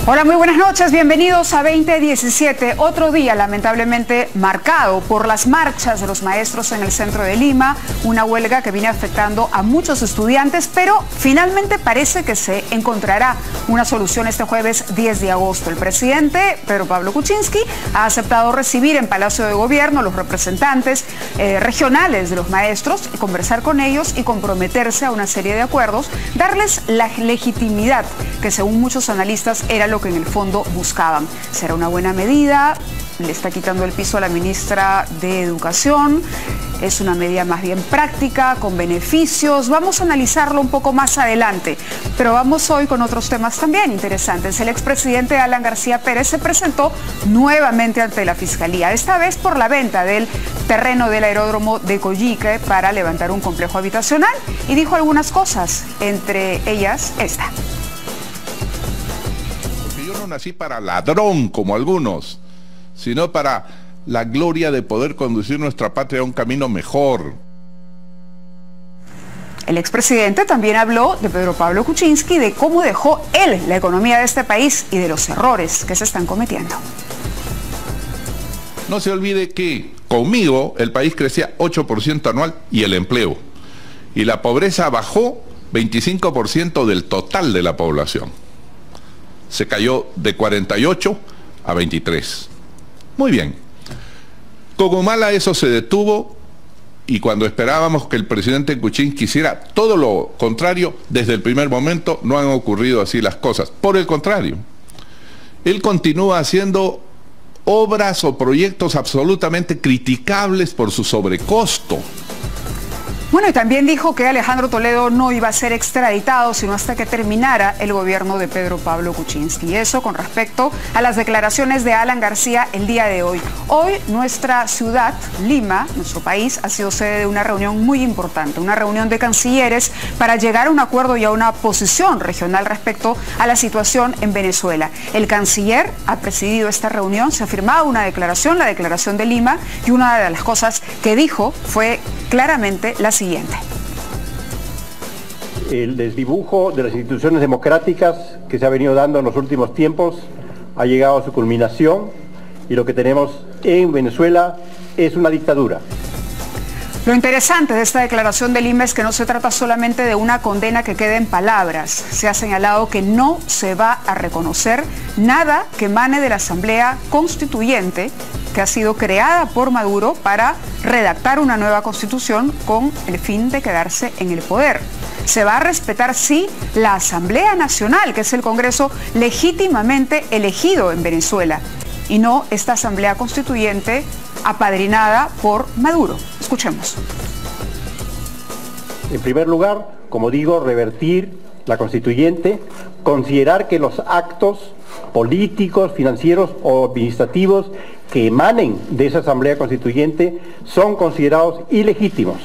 Hola, muy buenas noches, bienvenidos a 2017, otro día lamentablemente marcado por las marchas de los maestros en el centro de Lima, una huelga que viene afectando a muchos estudiantes, pero finalmente parece que se encontrará una solución este jueves 10 de agosto. El presidente Pedro Pablo Kuczynski ha aceptado recibir en Palacio de Gobierno a los representantes regionales de los maestros, conversar con ellos y comprometerse a una serie de acuerdos, darles la legitimidad que según muchos analistas era lo que en el fondo buscaban. ¿Será una buena medida? Le está quitando el piso a la ministra de Educación. Es una medida más bien práctica, con beneficios. Vamos a analizarlo un poco más adelante, pero vamos hoy con otros temas también interesantes. El expresidente Alan García Pérez se presentó nuevamente ante la Fiscalía, esta vez por la venta del terreno del aeródromo de Coyique para levantar un complejo habitacional, y dijo algunas cosas, entre ellas esta. Yo no nací para ladrón como algunos, sino para la gloria de poder conducir nuestra patria a un camino mejor. El expresidente también habló de Pedro Pablo Kuczynski, de cómo dejó él la economía de este país y de los errores que se están cometiendo. No se olvide que conmigo el país crecía 8% anual y el empleo. Y la pobreza bajó 25% del total de la población. Se cayó de 48 a 23. Muy bien. Con Humala eso se detuvo, y cuando esperábamos que el presidente Kuczynski hiciera todo lo contrario, desde el primer momento no han ocurrido así las cosas. Por el contrario, él continúa haciendo obras o proyectos absolutamente criticables por su sobrecosto. Bueno, y también dijo que Alejandro Toledo no iba a ser extraditado sino hasta que terminara el gobierno de Pedro Pablo Kuczynski. Y eso con respecto a las declaraciones de Alan García el día de hoy. Hoy nuestra ciudad, Lima, nuestro país, ha sido sede de una reunión muy importante, una reunión de cancilleres para llegar a un acuerdo y a una posición regional respecto a la situación en Venezuela. El canciller ha presidido esta reunión, se ha firmado una declaración, la declaración de Lima, y una de las cosas que dijo fue claramente la siguiente. El desdibujo de las instituciones democráticas que se ha venido dando en los últimos tiempos ha llegado a su culminación, y lo que tenemos en Venezuela es una dictadura. Lo interesante de esta declaración de Lima es que no se trata solamente de una condena que quede en palabras. Se ha señalado que no se va a reconocer nada que emane de la Asamblea Constituyente, que ha sido creada por Maduro para redactar una nueva constitución con el fin de quedarse en el poder. Se va a respetar, sí, la Asamblea Nacional, que es el Congreso legítimamente elegido en Venezuela, y no esta Asamblea Constituyente apadrinada por Maduro. Escuchemos. En primer lugar, como digo, revertir la constituyente, considerar que los actos políticos, financieros o administrativos que emanen de esa Asamblea Constituyente son considerados ilegítimos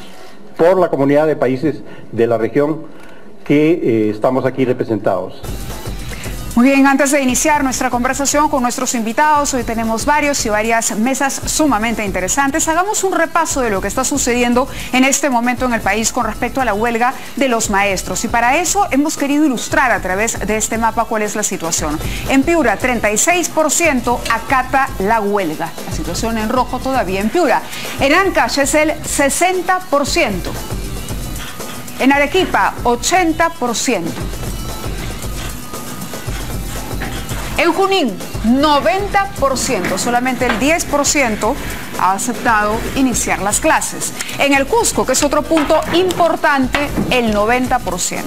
por la comunidad de países de la región que estamos aquí representados. Muy bien, antes de iniciar nuestra conversación con nuestros invitados, hoy tenemos varios y varias mesas sumamente interesantes. Hagamos un repaso de lo que está sucediendo en este momento en el país con respecto a la huelga de los maestros. Y para eso hemos querido ilustrar a través de este mapa cuál es la situación. En Piura, 36% acata la huelga. La situación en rojo todavía en Piura. En Ancash es el 60%. En Arequipa, 80%. En Junín, 90%, solamente el 10% ha aceptado iniciar las clases. En el Cusco, que es otro punto importante, el 90%.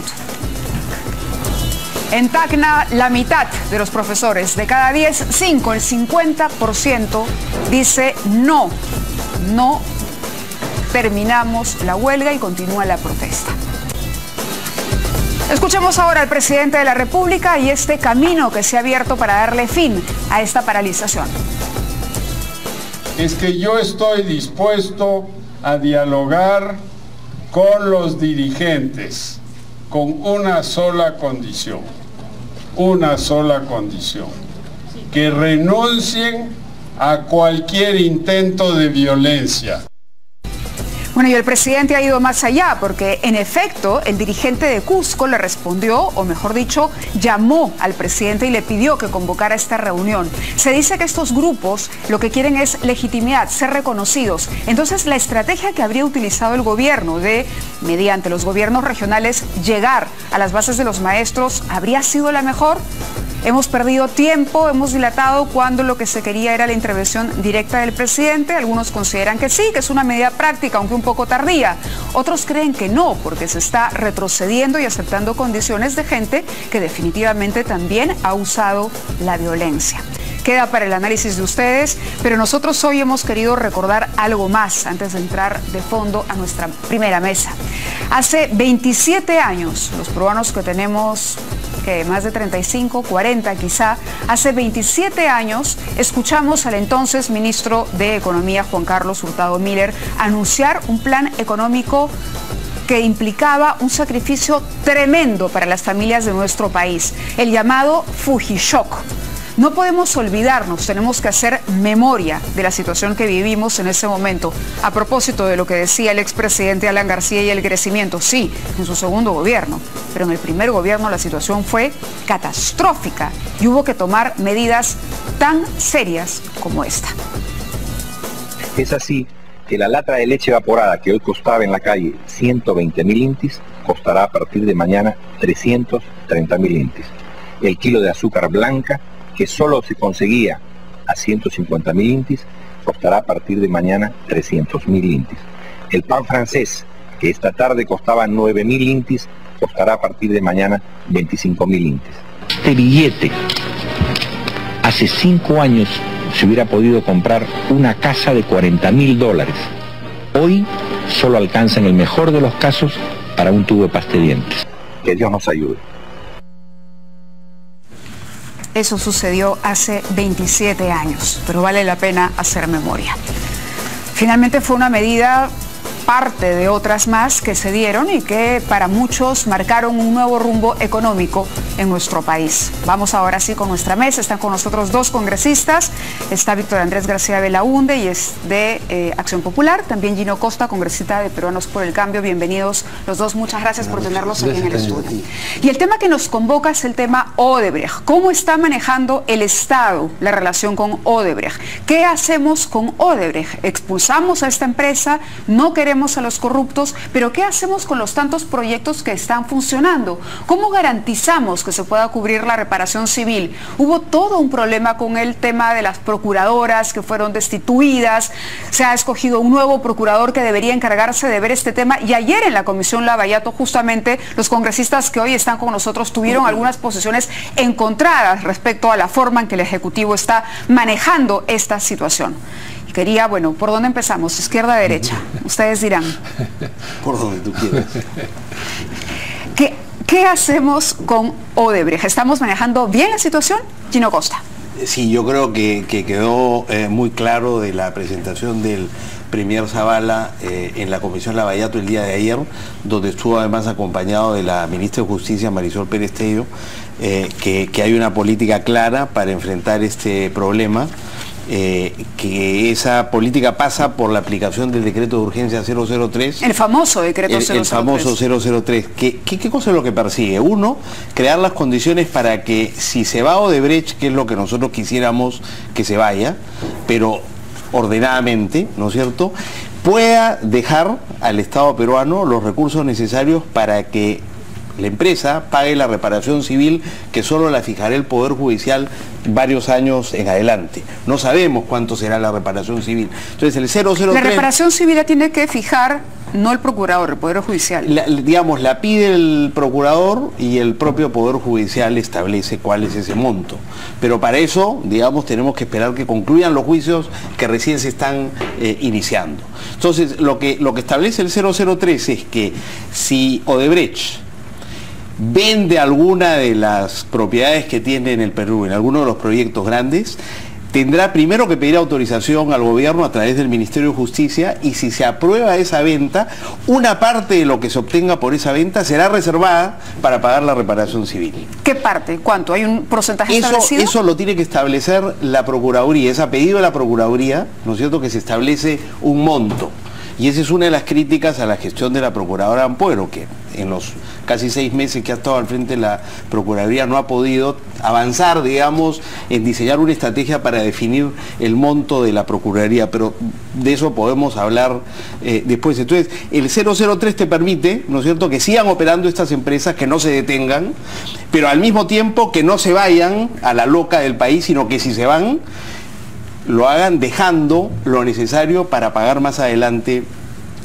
En Tacna, la mitad de los profesores, de cada 10, 5, el 50% dice no terminamos la huelga y continúa la protesta. Escuchemos ahora al presidente de la República y este camino que se ha abierto para darle fin a esta paralización. Es que yo estoy dispuesto a dialogar con los dirigentes con una sola condición, que renuncien a cualquier intento de violencia. Bueno, y el presidente ha ido más allá porque, en efecto, el dirigente de Cusco le respondió, o mejor dicho, llamó al presidente y le pidió que convocara esta reunión. Se dice que estos grupos lo que quieren es legitimidad, ser reconocidos. Entonces, la estrategia que habría utilizado el gobierno de, mediante los gobiernos regionales, llegar a las bases de los maestros, ¿habría sido la mejor? Hemos perdido tiempo, hemos dilatado cuando lo que se quería era la intervención directa del presidente. Algunos consideran que sí, que es una medida práctica, aunque un poco tardía. Otros creen que no, porque se está retrocediendo y aceptando condiciones de gente que definitivamente también ha usado la violencia. Queda para el análisis de ustedes, pero nosotros hoy hemos querido recordar algo más antes de entrar de fondo a nuestra primera mesa. Hace 27 años, los peruanos que tenemos más de 35, 40 quizá, hace 27 años escuchamos al entonces ministro de Economía, Juan Carlos Hurtado Miller, anunciar un plan económico que implicaba un sacrificio tremendo para las familias de nuestro país, el llamado Fujishock. No podemos olvidarnos, tenemos que hacer memoria de la situación que vivimos en ese momento. A propósito de lo que decía el expresidente Alan García y el crecimiento, sí, en su segundo gobierno, pero en el primer gobierno la situación fue catastrófica y hubo que tomar medidas tan serias como esta. Es así que la lata de leche evaporada que hoy costaba en la calle 120.000 intis, costará a partir de mañana 330.000 intis. El kilo de azúcar blanca, que solo se conseguía a 150.000 intis, costará a partir de mañana 300.000 intis. El pan francés, que esta tarde costaba 9.000 intis, costará a partir de mañana 25.000 intis. Este billete, hace 5 años se hubiera podido comprar una casa de $40.000. Hoy solo alcanza en el mejor de los casos para un tubo de pasta de dientes. Que Dios nos ayude. Eso sucedió hace 27 años, pero vale la pena hacer memoria. Finalmente fue una medida parte de otras más que se dieron y que para muchos marcaron un nuevo rumbo económico en nuestro país. Vamos ahora sí con nuestra mesa. Están con nosotros dos congresistas. Está Víctor Andrés García Belaúnde y es de Acción Popular. También Gino Costa, congresista de Peruanos por el Cambio. Bienvenidos los dos. Muchas gracias por tenerlos aquí en el estudio. Y el tema que nos convoca es el tema Odebrecht. ¿Cómo está manejando el Estado la relación con Odebrecht? ¿Qué hacemos con Odebrecht? ¿Expulsamos a esta empresa? ¿No queremos a los corruptos? Pero ¿qué hacemos con los tantos proyectos que están funcionando? ¿Cómo garantizamos que se pueda cubrir la reparación civil? Hubo todo un problema con el tema de las procuradoras que fueron destituidas. Se ha escogido un nuevo procurador que debería encargarse de ver este tema, y ayer en la Comisión Lavallato justamente los congresistas que hoy están con nosotros tuvieron algunas posiciones encontradas respecto a la forma en que el Ejecutivo está manejando esta situación. Quería, bueno, ¿por dónde empezamos? ¿Izquierda o derecha? Ustedes dirán. Por donde tú quieras. ¿Qué hacemos con Odebrecht? ¿Estamos manejando bien la situación? Gino Costa. Sí, yo creo que quedó muy claro de la presentación del premier Zavala en la Comisión Lavallato el día de ayer, donde estuvo además acompañado de la ministra de Justicia, Marisol Pérez Tello, que hay una política clara para enfrentar este problema. Que esa política pasa por la aplicación del decreto de urgencia 003. El famoso decreto 003. El famoso 003. ¿Qué cosa es lo que persigue? Uno, crear las condiciones para que si se va Odebrecht, que es lo que nosotros quisiéramos que se vaya, pero ordenadamente, ¿no es cierto?, pueda dejar al Estado peruano los recursos necesarios para que la empresa pague la reparación civil, que solo la fijará el Poder Judicial varios años en adelante. No sabemos cuánto será la reparación civil. Entonces el 003... La reparación civil la tiene que fijar no el procurador, el Poder Judicial. La pide el procurador y el propio Poder Judicial establece cuál es ese monto. Pero para eso, digamos, tenemos que esperar que concluyan los juicios que recién se están iniciando. Entonces, lo que establece el 003 es que si Odebrecht vende alguna de las propiedades que tiene en el Perú, en alguno de los proyectos grandes, tendrá primero que pedir autorización al gobierno a través del Ministerio de Justicia, y si se aprueba esa venta, una parte de lo que se obtenga por esa venta será reservada para pagar la reparación civil. ¿Qué parte? ¿Cuánto? ¿Hay un porcentaje establecido? Eso lo tiene que establecer la Procuraduría, es a pedido de la Procuraduría, ¿no es cierto?, que se establece un monto. Y esa es una de las críticas a la gestión de la Procuradora Ampuero, que en los casi 6 meses que ha estado al frente de la Procuraduría no ha podido avanzar, digamos, en diseñar una estrategia para definir el monto de la Procuraduría, pero de eso podemos hablar después. Entonces, el 003 te permite, ¿no es cierto?, que sigan operando estas empresas, que no se detengan, pero al mismo tiempo que no se vayan a la loca del país, sino que si se van, lo hagan dejando lo necesario para pagar más adelante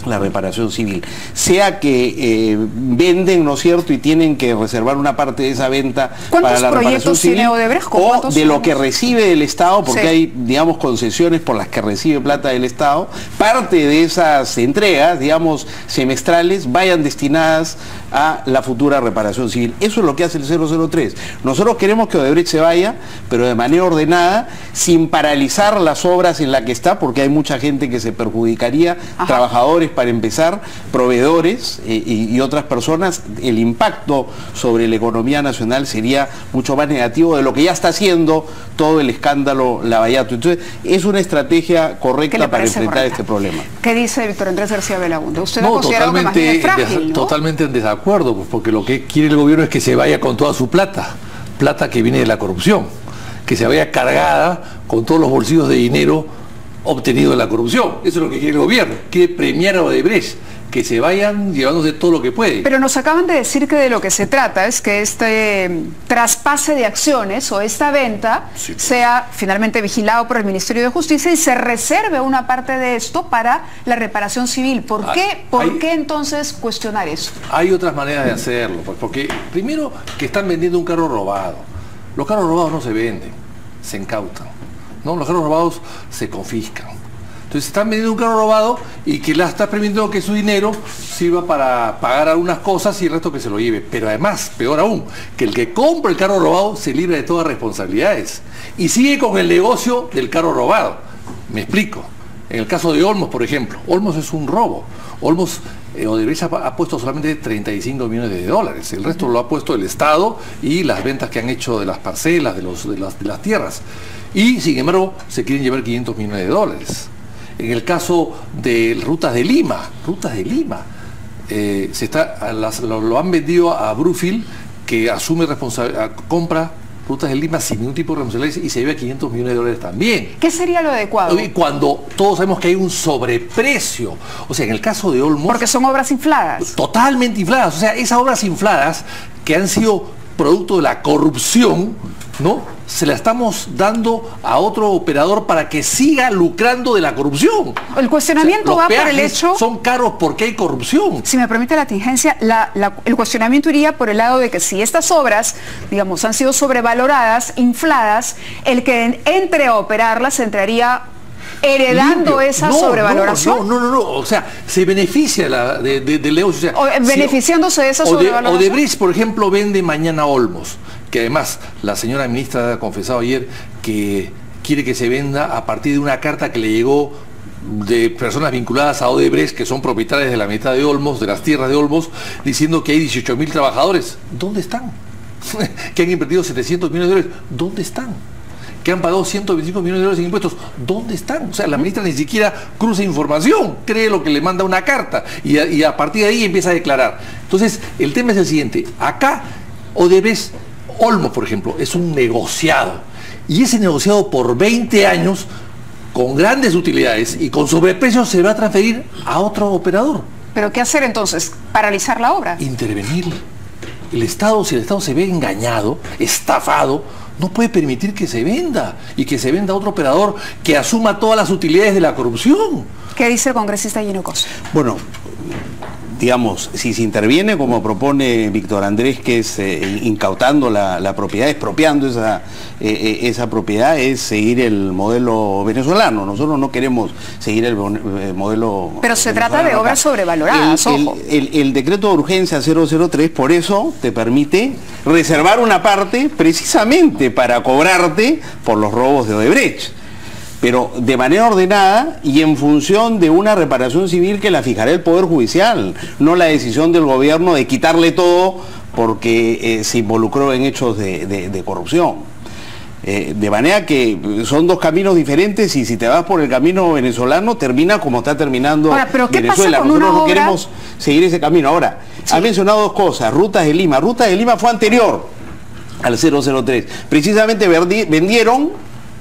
la reparación civil. Sea que venden, ¿no es cierto?, y tienen que reservar una parte de esa venta para la reparación civil, o de lo que recibe del Estado, porque sí, hay, digamos, concesiones por las que recibe plata del Estado, parte de esas entregas, digamos, semestrales, vayan destinadas a la futura reparación civil. Eso es lo que hace el 003. Nosotros queremos que Odebrecht se vaya, pero de manera ordenada, sin paralizar las obras en las que está, porque hay mucha gente que se perjudicaría, trabajadores para empezar, proveedores y otras personas. El impacto sobre la economía nacional sería mucho más negativo de lo que ya está haciendo todo el escándalo Lavallato. Entonces, es una estrategia correcta para enfrentar este problema. ¿Qué dice Víctor Andrés García Belaúnde? ¿Usted ha considerado que más bien es frágil, ¿no? Totalmente en desacuerdo, pues, porque lo que quiere el gobierno es que se vaya con toda su plata que viene de la corrupción, que se vaya cargada con todos los bolsillos de dinero obtenido de la corrupción. Eso es lo que quiere el gobierno, quiere premiar a Odebrecht, que se vayan llevándose todo lo que puede. Pero nos acaban de decir que de lo que se trata es que este traspase de acciones o esta venta sea finalmente vigilado por el Ministerio de Justicia y se reserve una parte de esto para la reparación civil. ¿Por qué entonces cuestionar eso? Hay otras maneras de hacerlo, pues, porque primero que están vendiendo un carro robado. Los carros robados no se venden, se incautan, ¿no? Los carros robados se confiscan. Entonces están vendiendo un carro robado y que la está permitiendo que su dinero sirva para pagar algunas cosas y el resto que se lo lleve. Pero además, peor aún, que el que compra el carro robado se libra de todas responsabilidades y sigue con el negocio del carro robado. Me explico. En el caso de Olmos, por ejemplo, Olmos es un robo. Olmos, Odebrecht ha puesto solamente 35 millones de dólares. El resto lo ha puesto el Estado y las ventas que han hecho de las parcelas, de las tierras. Y sin embargo, se quieren llevar 500 millones de dólares. En el caso de Rutas de Lima, lo han vendido a Bluefield, que asume compra Rutas de Lima sin ningún tipo de responsabilidad y se lleva 500 millones de dólares también. ¿Qué sería lo adecuado? Cuando todos sabemos que hay un sobreprecio. O sea, en el caso de Olmos... Porque son obras infladas. Totalmente infladas. O sea, esas obras infladas que han sido producto de la corrupción, ¿no?, se la estamos dando a otro operador para que siga lucrando de la corrupción. El cuestionamiento va por el hecho... son caros porque hay corrupción. Si me permite la tingencia, el cuestionamiento iría por el lado de que si estas obras, digamos, han sido sobrevaloradas, infladas, el que entre a operarlas entraría heredando esa sobrevaloración. No, o sea, se beneficia del negocio. O sea, beneficiándose de esa sobrevaloración. Odebrecht, por ejemplo, vende mañana Olmos, que además la señora ministra ha confesado ayer que quiere que se venda a partir de una carta que le llegó de personas vinculadas a Odebrecht, que son propietarias de la mitad de Olmos, de las tierras de Olmos, diciendo que hay 18.000 trabajadores. ¿Dónde están? Que han invertido 700 millones de dólares. ¿Dónde están? Que han pagado 125 millones de dólares en impuestos. ¿Dónde están? O sea, la ministra ni siquiera cruza información, cree lo que le manda una carta y a partir de ahí empieza a declarar. Entonces, el tema es el siguiente. Acá, Odebrecht, Olmos, por ejemplo, es un negociado. Y ese negociado por 20 años, con grandes utilidades y con sobreprecios, se va a transferir a otro operador. ¿Pero qué hacer entonces? ¿Paralizar la obra? Intervenir. El Estado, si el Estado se ve engañado, estafado, no puede permitir que se venda y que se venda a otro operador que asuma todas las utilidades de la corrupción. ¿Qué dice el congresista Gino Costa? Bueno, digamos, si se interviene como propone Víctor Andrés, que es incautando la propiedad, expropiando esa propiedad, es seguir el modelo venezolano. Nosotros no queremos seguir el modelo... Pero se trata de obras sobrevaloradas, ojo. El decreto de urgencia 003, por eso te permite reservar una parte precisamente para cobrarte por los robos de Odebrecht, pero de manera ordenada y en función de una reparación civil que la fijará el Poder Judicial, no la decisión del gobierno de quitarle todo porque se involucró en hechos de corrupción. De manera que son dos caminos diferentes y si te vas por el camino venezolano termina como está terminando ahora, ¿pero qué Venezuela. pasa con Nosotros una no obra? queremos seguir ese camino. Ahora, Sí. ha mencionado dos cosas. Rutas de Lima. Rutas de Lima fue anterior al 003. Precisamente vendieron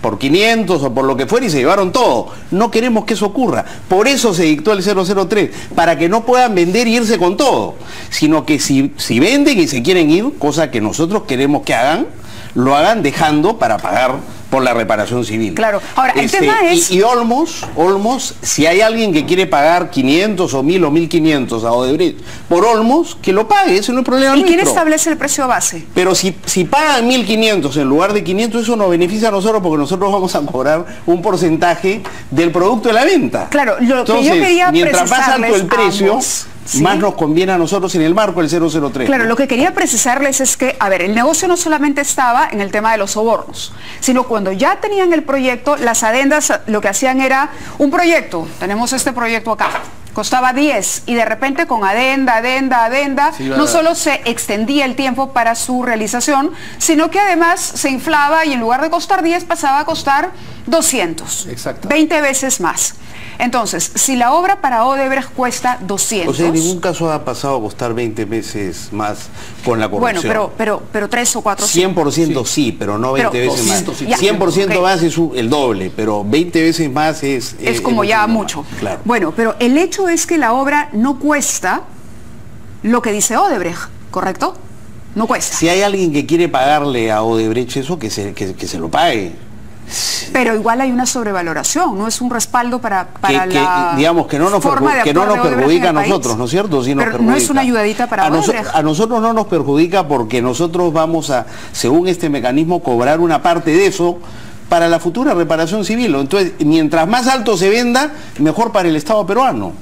por 500 o por lo que fuera y se llevaron todo. No queremos que eso ocurra. Por eso se dictó el 003, para que no puedan vender y irse con todo, sino que si venden y se quieren ir, cosa que nosotros queremos que hagan, lo hagan dejando para pagar por la reparación civil. Claro. Ahora, el tema es... Y Olmos, si hay alguien que quiere pagar 500 o 1000 o 1500 a Odebrecht por Olmos, que lo pague, eso no es problema ¿Y nuestro. quién establece el precio base? Pero si pagan 1500 en lugar de 500, eso nos beneficia a nosotros porque nosotros vamos a cobrar un porcentaje del producto de la venta. Claro, lo que yo quería mientras más alto el precio, ambos, ¿sí? más nos conviene a nosotros en el marco del 003. Claro, lo que quería precisarles es que, a ver, el negocio no solamente estaba en el tema de los sobornos, sino cuando ya tenían el proyecto, las adendas lo que hacían era un proyecto, tenemos este proyecto acá, costaba 10 y de repente con adenda, Sí, no solo se extendía el tiempo para su realización, sino que además se inflaba y en lugar de costar 10 pasaba a costar 200. Exacto. 20 veces más. Entonces, si la obra para Odebrecht cuesta 200... O sea, en ningún caso ha pasado a costar 20 veces más con la corrupción. Bueno, pero 3 o 4... 100% sí, pero no 20 Pero veces más. 200, sí. 100% Ok. más es el doble, pero 20 veces más es como ya mucho mucho. más, claro. Bueno, pero el hecho es que la obra no cuesta lo que dice Odebrecht, ¿correcto? No cuesta. Si hay alguien que quiere pagarle a Odebrecht eso, que se lo pague. Pero igual hay una sobrevaloración, no es un respaldo para la digamos que no nos forma de actuar de Odebrecht perjudica a en el país. nosotros, ¿no es cierto? Sí nos Pero no es perjudica. una ayudadita para Odebrecht. A nosotros no nos perjudica porque nosotros vamos a, según este mecanismo, cobrar una parte de eso para la futura reparación civil. Entonces, mientras más alto se venda, mejor para el Estado peruano.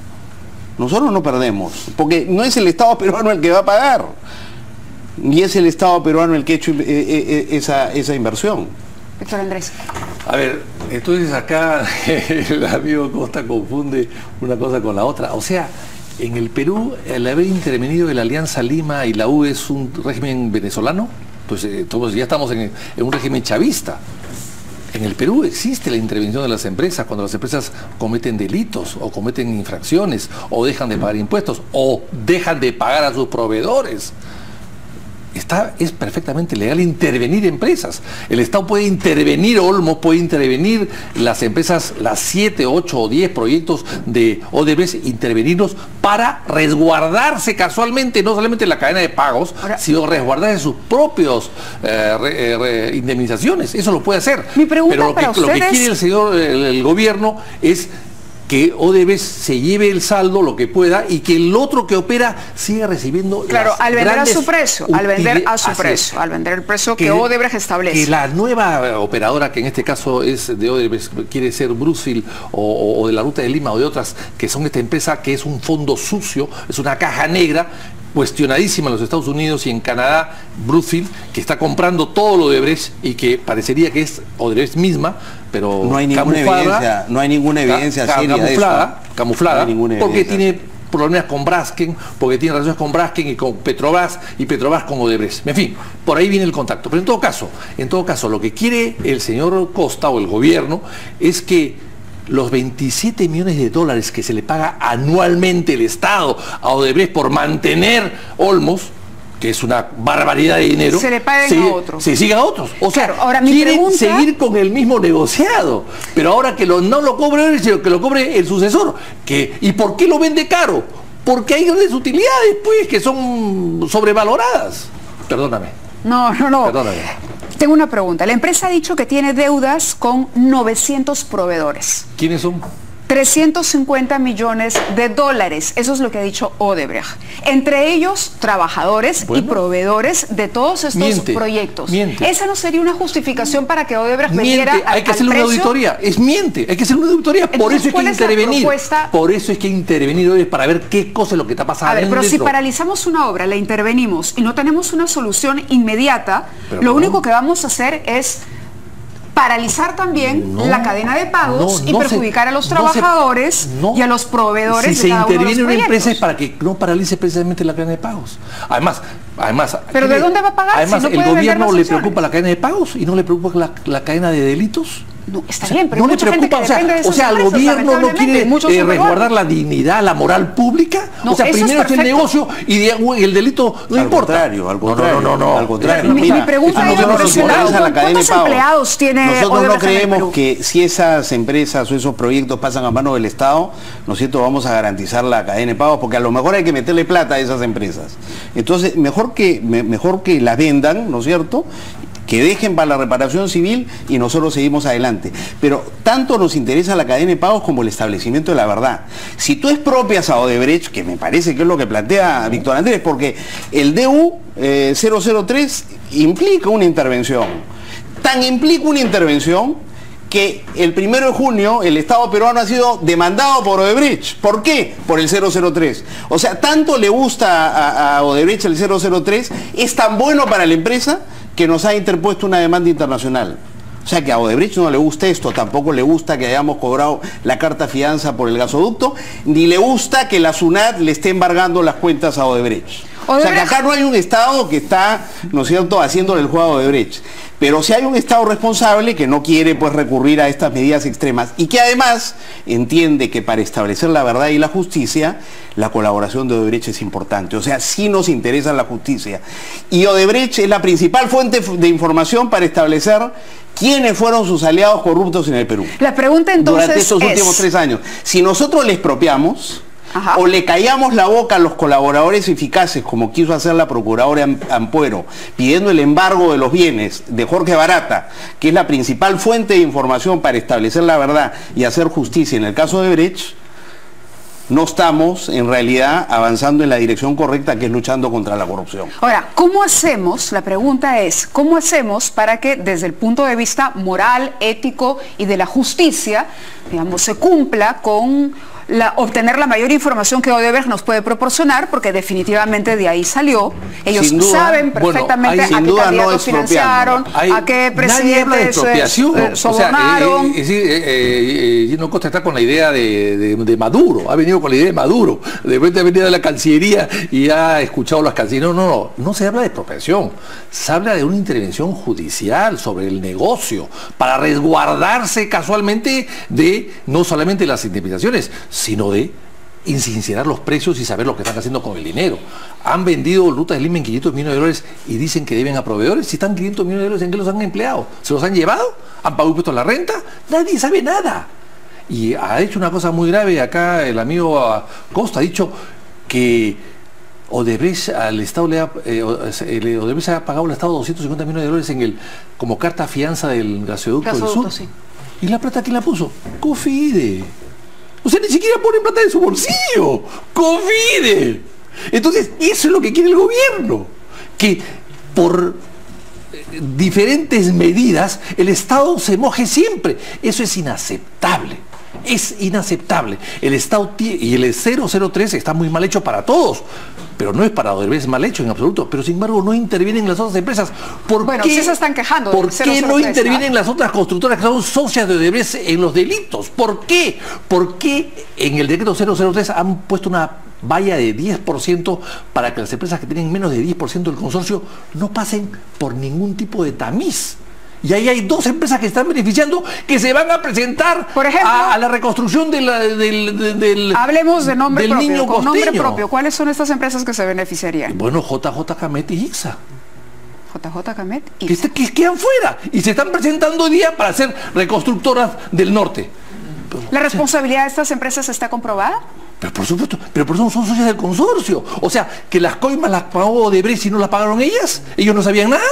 Nosotros no perdemos, porque no es el Estado peruano el que va a pagar, ni es el Estado peruano el que ha hecho esa inversión. Víctor Andrés. A ver, entonces acá el amigo Costa confunde una cosa con la otra. O sea, en el Perú, el haber intervenido en la Alianza Lima y la U es un régimen venezolano, pues ya estamos en un régimen chavista. En el Perú existe la intervención de las empresas cuando las empresas cometen delitos o cometen infracciones o dejan de pagar impuestos o dejan de pagar a sus proveedores. Es perfectamente legal intervenir empresas. El Estado puede intervenir, Olmos puede intervenir, las empresas, las 7, 8 o 10 proyectos de Odebrecht, intervenirlos para resguardarse casualmente, no solamente en la cadena de pagos, sino resguardarse sus propios indemnizaciones. Eso lo puede hacer. Mi pregunta Pero lo que quiere el gobierno es que Odebrecht se lleve el saldo, lo que pueda, y que el otro que opera siga recibiendo. Claro, al vender a su precio, al vender el precio que Odebrecht establece. Que la nueva operadora, que en este caso es de Odebrecht, quiere ser Brookfield o de la Ruta de Lima o de otras, que son esta empresa que es un fondo sucio, es una caja negra, cuestionadísima en los Estados Unidos y en Canadá, Brookfield, que está comprando todo lo de Odebrecht y que parecería que es Odebrecht misma, pero no hay ninguna evidencia, no hay ninguna evidencia seria camuflada, no hay ninguna porque evidencia. tiene problemas con Braskem, porque tiene relaciones con Braskem y con Petrobras y Petrobras con Odebrecht. En fin, por ahí viene el contacto. Pero en todo caso, lo que quiere el señor Costa o el gobierno es que los 27 millones de dólares que se le paga anualmente el Estado a Odebrecht por mantener Olmos, que es una barbaridad de dinero, se le paguen a otros. Se siga a otros. O sea, claro, ahora, quieren seguir con el mismo negociado. Pero ahora que no lo cobre Odebrecht, sino que lo cobre el sucesor. ¿Y por qué lo vende caro? Porque hay grandes utilidades, pues, que son sobrevaloradas. Perdóname. No. Perdóname. Tengo una pregunta. La empresa ha dicho que tiene deudas con 900 proveedores. ¿Quiénes son? 350 millones de dólares. Eso es lo que ha dicho Odebrecht. Entre ellos, trabajadores y proveedores de todos estos proyectos. ¿Esa no sería una justificación para que Odebrecht vendiera al precio? Hay que hacer una auditoría. Hay que hacer una auditoría. Por eso hay que intervenir. Por eso es que intervenir hoy para ver qué cosa es lo que está pasando. A ver, pero si paralizamos una obra, la intervenimos y no tenemos una solución inmediata, lo único que vamos a hacer es paralizar también la cadena de pagos y perjudicar a los trabajadores y a los proveedores si de cada se uno de los interviene una proyectos. empresa es para que no paralice precisamente la cadena de pagos. Además, ¿pero de dónde va a pagar además si no el puede vender gobierno las le acciones? preocupa la cadena de pagos y no le preocupa la cadena de delitos. No, está bien, pero no hay le mucha gente preocupa, que depende de esas el empresas, gobierno no lamentablemente, quiere muchos son resguardar peruanos. la dignidad, la moral pública. No, o sea, eso es primero está el perfecto. negocio y el delito no Al importa. contrario, al contrario. No. Al contrario. Mi Mira, pregunta a es nosotros por nos ese lado, interesa la cadena de ¿cuántos pagos. empleados tiene Nosotros no Odebrecht en el creemos Perú? que si esas empresas o esos proyectos pasan a manos del Estado, ¿no es cierto?, vamos a garantizar la cadena de pagos, porque a lo mejor hay que meterle plata a esas empresas. Entonces, mejor que las vendan, ¿no es cierto?, que dejen para la reparación civil y nosotros seguimos adelante. Pero tanto nos interesa la cadena de pagos como el establecimiento de la verdad. Si tú expropias a Odebrecht, que me parece que es lo que plantea Víctor Andrés, porque el DU 003 implica una intervención. Tan implica una intervención que el 1 de junio el Estado peruano ha sido demandado por Odebrecht. ¿Por qué? Por el 003. O sea, tanto le gusta a Odebrecht el 003, es tan bueno para la empresa que nos ha interpuesto una demanda internacional. O sea que a Odebrecht no le gusta esto, tampoco le gusta que hayamos cobrado la carta fianza por el gasoducto, ni le gusta que la SUNAT le esté embargando las cuentas a Odebrecht. O sea que acá no hay un Estado que está, ¿no es cierto?, haciéndole el juego a Odebrecht. Pero sí hay un Estado responsable que no quiere pues recurrir a estas medidas extremas y que además entiende que para establecer la verdad y la justicia, la colaboración de Odebrecht es importante. O sea, sí nos interesa la justicia. Y Odebrecht es la principal fuente de información para establecer quiénes fueron sus aliados corruptos en el Perú. La pregunta entonces durante estos últimos 3 años. Si nosotros le expropiamos, Ajá. o le callamos la boca a los colaboradores eficaces, como quiso hacer la procuradora Ampuero, pidiendo el embargo de los bienes de Jorge Barata, que es la principal fuente de información para establecer la verdad y hacer justicia en el caso de Brecht, no estamos en realidad avanzando en la dirección correcta, que es luchando contra la corrupción. Ahora, ¿cómo hacemos? La pregunta es, ¿cómo hacemos para que desde el punto de vista moral, ético y de la justicia, digamos, se cumpla con obtener la mayor información que Odebrecht nos puede proporcionar, porque definitivamente de ahí salió. Ellos Sin duda, saben perfectamente a qué candidatos financiaron, a qué presidentes sobornaron. No Costa está con la idea de Maduro, ha venido con la idea de Maduro, de repente ha venido de la Cancillería y ha escuchado las cancillerías. No se habla de expropiación, se habla de una intervención judicial sobre el negocio, para resguardarse casualmente de no solamente las indemnizaciones, sino de sincerar los precios y saber lo que están haciendo con el dinero. Han vendido Rutas de Lima en 500 millones de dólares y dicen que deben a proveedores. Si están 500 millones de dólares, ¿en qué los han empleado? ¿Se los han llevado? ¿Han pagado impuestos a la renta? Nadie sabe nada. Y ha hecho una cosa muy grave acá el amigo Costa, ha dicho que Odebrecht al Estado Odebrecht ha pagado al Estado 250 millones de dólares como carta fianza del gasoducto del sur. Sí. ¿Y la plata quién la puso? Cofide. O sea, ni siquiera ponen plata de su bolsillo. ¡Cofide! Entonces, eso es lo que quiere el gobierno. Que por diferentes medidas el Estado se moje siempre. Eso es inaceptable. Es inaceptable. El Estado y el 003 está muy mal hecho para todos, pero no es para Odebrecht mal hecho en absoluto. Pero sin embargo no intervienen las otras empresas. Bueno, sí se están quejando. ¿Por qué no intervienen ¿no? las otras constructoras que son socias de Odebrecht en los delitos? ¿Por qué? ¿Por qué en el decreto 003 han puesto una valla de 10% para que las empresas que tienen menos de 10% del consorcio no pasen por ningún tipo de tamiz? Y ahí hay 2 empresas que están beneficiando, que se van a presentar, por ejemplo, a la reconstrucción del hablemos de nombre del propio, niño con costeño. Nombre propio. ¿Cuáles son estas empresas que se beneficiarían? Bueno, JJ Camet y IXA. JJ Camet y que quedan fuera y se están presentando hoy día para ser reconstructoras del norte. ¿La responsabilidad de estas empresas está comprobada? Pero por supuesto, pero por eso son socias del consorcio. O sea, que las coimas las pagó Odebrecht y no las pagaron ellos no sabían nada.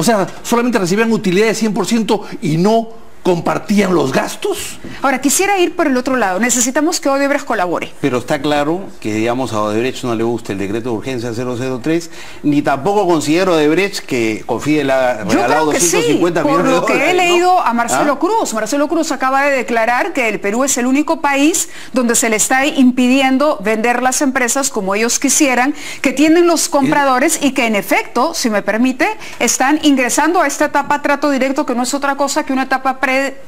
O sea, solamente recibían utilidades 100% y no compartían los gastos. Ahora, quisiera ir por el otro lado. Necesitamos que Odebrecht colabore. Pero está claro que, digamos, a Odebrecht no le gusta el decreto de urgencia 003, ni tampoco considero Odebrecht que confíe la regalado 250 millones de dólares. Por lo que he leído a Marcelo Cruz. Marcelo Cruz acaba de declarar que el Perú es el único país donde se le está impidiendo vender las empresas como ellos quisieran, que tienen los compradores y que en efecto, si me permite, están ingresando a esta etapa trato directo, que no es otra cosa que una etapa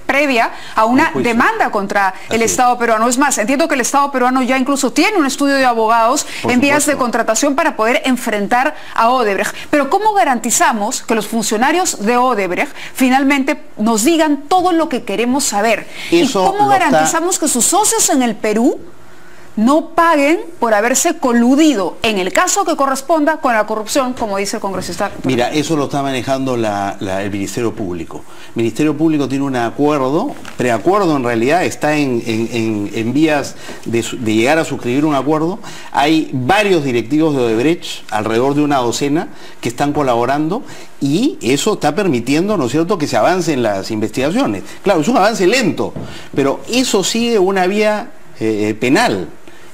previa a una demanda contra el Estado peruano. Es más, entiendo que el Estado peruano ya incluso tiene un estudio de abogados en vías de contratación para poder enfrentar a Odebrecht. Pero ¿cómo garantizamos que los funcionarios de Odebrecht finalmente nos digan todo lo que queremos saber? ¿Y cómo garantizamos que sus socios en el Perú no paguen por haberse coludido, en el caso que corresponda, con la corrupción, como dice el congresista? Mira, eso lo está manejando el Ministerio Público. El Ministerio Público tiene un acuerdo, preacuerdo en realidad, está en vías de llegar a suscribir un acuerdo. Hay varios directivos de Odebrecht, alrededor de una docena, que están colaborando, y eso está permitiendo, ¿no es cierto?, que se avance en las investigaciones. Claro, es un avance lento, pero eso sigue una vía penal.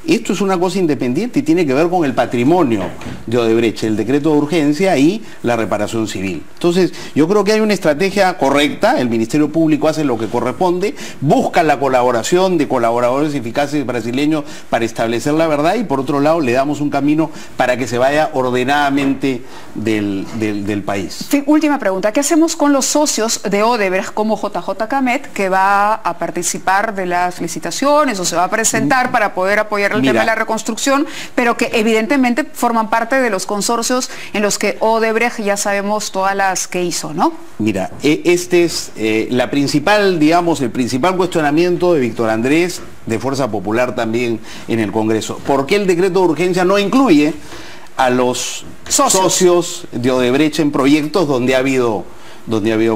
Esto es una cosa independiente y tiene que ver con el patrimonio de Odebrecht, el decreto de urgencia y la reparación civil. Entonces, yo creo que hay una estrategia correcta, el Ministerio Público hace lo que corresponde, busca la colaboración de colaboradores eficaces brasileños para establecer la verdad, y por otro lado le damos un camino para que se vaya ordenadamente del país. Última pregunta, ¿qué hacemos con los socios de Odebrecht como JJ Camet, que va a participar de las licitaciones o se va a presentar para poder apoyar el tema de la reconstrucción, pero que evidentemente forman parte de los consorcios en los que Odebrecht ya sabemos todas las que hizo, ¿no? Mira, este es la principal, digamos, el principal cuestionamiento de Víctor Andrés, de Fuerza Popular también en el Congreso. ¿Por qué el decreto de urgencia no incluye a los socios de Odebrecht en proyectos donde ha habido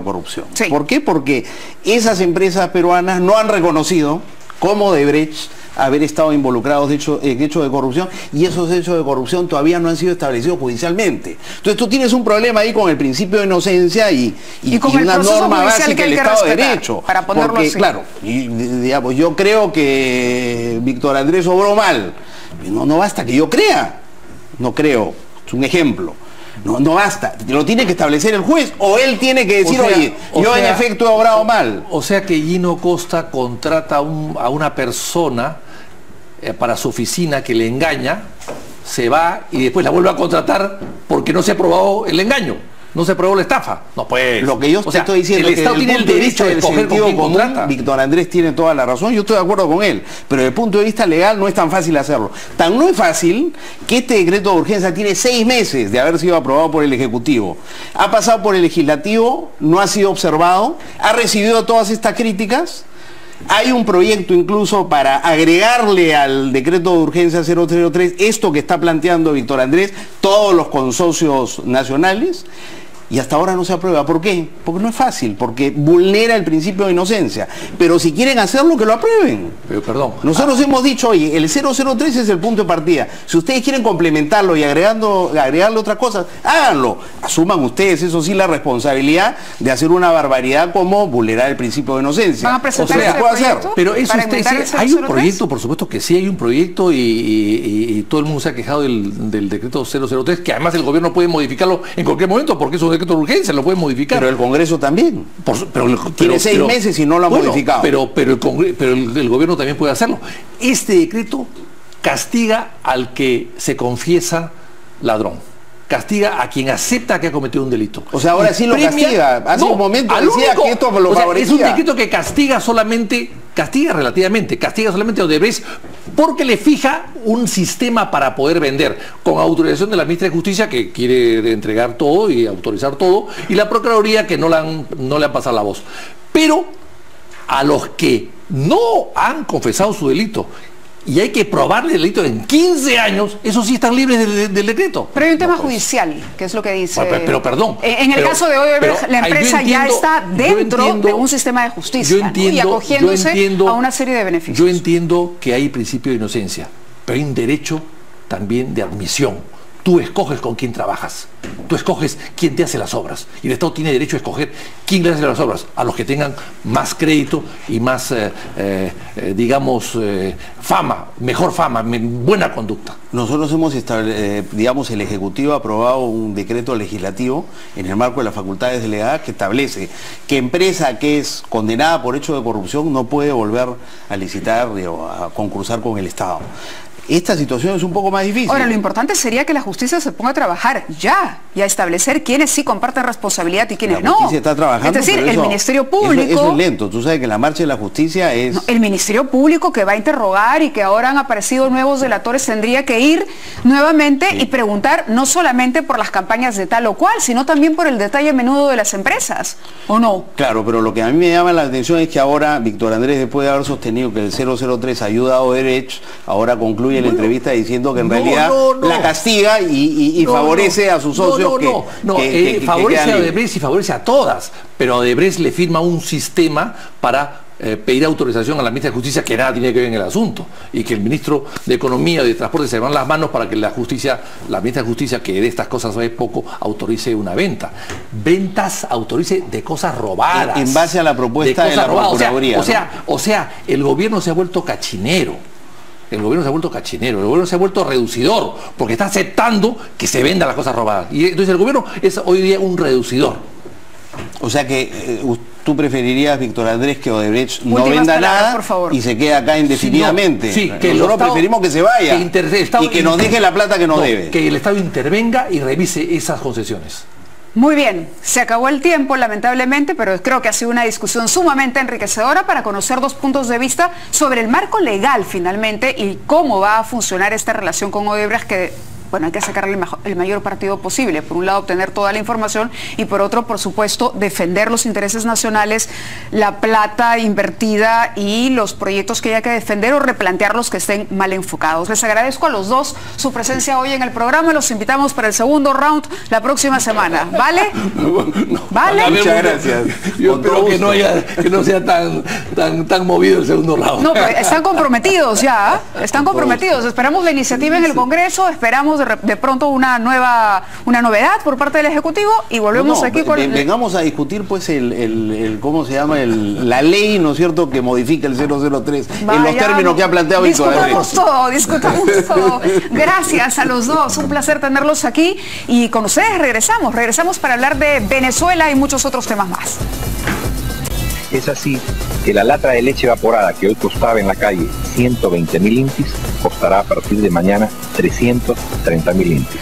corrupción? Sí. ¿Por qué? Porque esas empresas peruanas no han reconocido como Odebrecht haber estado involucrados en hechos de corrupción, y esos hechos de corrupción todavía no han sido establecidos judicialmente. Entonces tú tienes un problema ahí con el principio de inocencia y con una norma básica del Estado de Derecho. Para ponerlo porque, así. claro, digamos, yo creo que Víctor Andrés obró mal. No basta que yo crea. No creo. Es un ejemplo. No basta, lo tiene que establecer el juez, o él tiene que decir, en efecto he obrado mal. O sea que Gino Costa contrata a una persona para su oficina que le engaña, se va y después la vuelve a contratar porque no se ha probado el engaño, no se probó la estafa. No, pues. Lo que yo te estoy diciendo el es que Estado tiene el derecho de escoger con quién contrata. Víctor Andrés tiene toda la razón, yo estoy de acuerdo con él, pero desde el punto de vista legal no es tan fácil hacerlo. Tan no es fácil que este decreto de urgencia tiene 6 meses de haber sido aprobado por el Ejecutivo. Ha pasado por el Legislativo, no ha sido observado, ha recibido todas estas críticas. Hay un proyecto incluso para agregarle al decreto de urgencia 003 esto que está planteando Víctor Andrés, todos los consorcios nacionales, y hasta ahora no se aprueba. ¿Por qué? Porque no es fácil, porque vulnera el principio de inocencia. Pero si quieren hacerlo, que lo aprueben. Pero perdón. Nosotros hemos dicho, oye, el 003 es el punto de partida. Si ustedes quieren complementarlo y agregarle otras cosas, háganlo. Asuman ustedes, eso sí, la responsabilidad de hacer una barbaridad como vulnerar el principio de inocencia. ¿Van a presentar ese proyecto? Pero eso hay un 003? proyecto, por supuesto que sí hay un proyecto, y todo el mundo se ha quejado del decreto 003, que además el gobierno puede modificarlo en cualquier momento, porque eso decreto de urgencia lo puede modificar. Pero el Congreso también. Tiene 6 meses y no lo ha modificado. Pero el gobierno también puede hacerlo. Este decreto castiga al que se confiesa ladrón. Castiga a quien acepta que ha cometido un delito. O sea, ahora sí lo castiga. Hace un momento decía que esto lo favorecía. Es un decreto que castiga solamente, castiga solamente a Odebrecht, porque le fija un sistema para poder vender, con autorización de la ministra de Justicia, que quiere entregar todo y autorizar todo, y la Procuraduría, que no le han pasado la voz. Pero a los que no han confesado su delito y hay que probarle el delito en 15 años, esos sí están libres del decreto. Pero hay un tema judicial, que es lo que dice. Pero perdón. En el caso de Odebrecht, la empresa ya está dentro de un sistema de justicia, ¿no? Y acogiéndose a una serie de beneficios. Yo entiendo que hay principio de inocencia, pero hay un derecho también de admisión. tú escoges con quién trabajas, tú escoges quién te hace las obras, y el Estado tiene derecho a escoger quién le hace las obras, a los que tengan más crédito y más, digamos, fama, mejor fama, buena conducta. Nosotros hemos digamos, el Ejecutivo ha aprobado un decreto legislativo en el marco de las facultades delegadas que establece que empresa que es condenada por hecho de corrupción no puede volver a licitar o a concursar con el Estado. Esta situación es un poco más difícil. Ahora, lo importante sería que la justicia se ponga a trabajar ya y a establecer quiénes sí comparten responsabilidad y quiénes no. La justicia está trabajando. Es decir, el Ministerio Público... Eso es lento. Tú sabes que la marcha de la justicia es... No, el Ministerio Público que va a interrogar y que ahora han aparecido nuevos delatores tendría que ir nuevamente y preguntar no solamente por las campañas de tal o cual, sino también por el detalle menudo de las empresas, ¿o no? Claro, pero lo que a mí me llama la atención es que ahora Víctor Andrés, después de haber sostenido que el 003 ayuda a Odebrecht, ahora concluye la entrevista diciendo que en realidad la castiga y favorece a sus socios que favorece a Odebrecht y favorece a todas, pero Odebrecht le firma un sistema para pedir autorización a la ministra de Justicia que nada tiene que ver en el asunto, y que el ministro de Economía y de Transporte se van las manos para que la ministra de Justicia, que de estas cosas sabe poco, autorice una venta. Ventas autorice de cosas robadas. En base a la propuesta de la Procuraduría. O sea, el gobierno se ha vuelto cachinero. El gobierno se ha vuelto cachinero, el gobierno se ha vuelto reducidor, porque está aceptando que se vendan las cosas robadas. Y entonces el gobierno es hoy día un reducidor. O sea que tú preferirías, Víctor Andrés, que Odebrecht no venda nada y se quede acá indefinidamente. Sí, que nosotros preferimos que se vaya y que nos deje la plata que nos debe. Que el Estado intervenga y revise esas concesiones. Muy bien, se acabó el tiempo lamentablemente, pero creo que ha sido una discusión sumamente enriquecedora para conocer dos puntos de vista sobre el marco legal finalmente y cómo va a funcionar esta relación con Odebrecht, que bueno, hay que sacarle el mayor partido posible. Por un lado, obtener toda la información y por otro, por supuesto, defender los intereses nacionales, la plata invertida y los proyectos que haya que defender o replantearlos que estén mal enfocados. Les agradezco a los dos su presencia hoy en el programa y los invitamos para el segundo round la próxima semana. ¿Vale? ¿Vale? Muchas gracias. Yo espero que no sea tan movido el segundo round. No, pero están comprometidos ya. Están comprometidos. Esperamos la iniciativa en el Congreso, esperamos de pronto una novedad por parte del Ejecutivo y volvemos aquí con... Vengamos a discutir pues ¿cómo se llama? La ley, ¿no es cierto?, que modifica el 003 en los términos que ha planteado Víctor Andrés. Discutamos todo. Gracias a los dos, un placer tenerlos aquí y con ustedes regresamos para hablar de Venezuela y muchos otros temas más. Es así que la lata de leche evaporada que hoy costaba en la calle 120.000 intis, costará a partir de mañana 330.000 intis.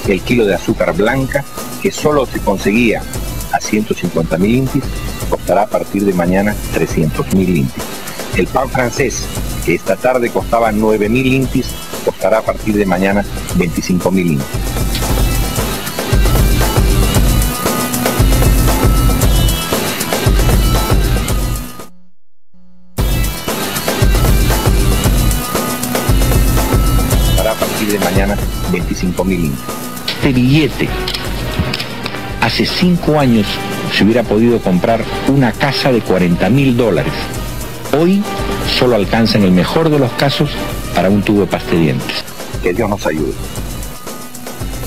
El kilo de azúcar blanca, que solo se conseguía a 150.000 intis, costará a partir de mañana 300.000 intis. El pan francés, que esta tarde costaba 9.000 intis, costará a partir de mañana 25.000 intis. De mañana 25.000 intis. Este billete hace 5 años se hubiera podido comprar una casa de $40.000. Hoy solo alcanza en el mejor de los casos para un tubo de pasta de dientes. Que Dios nos ayude.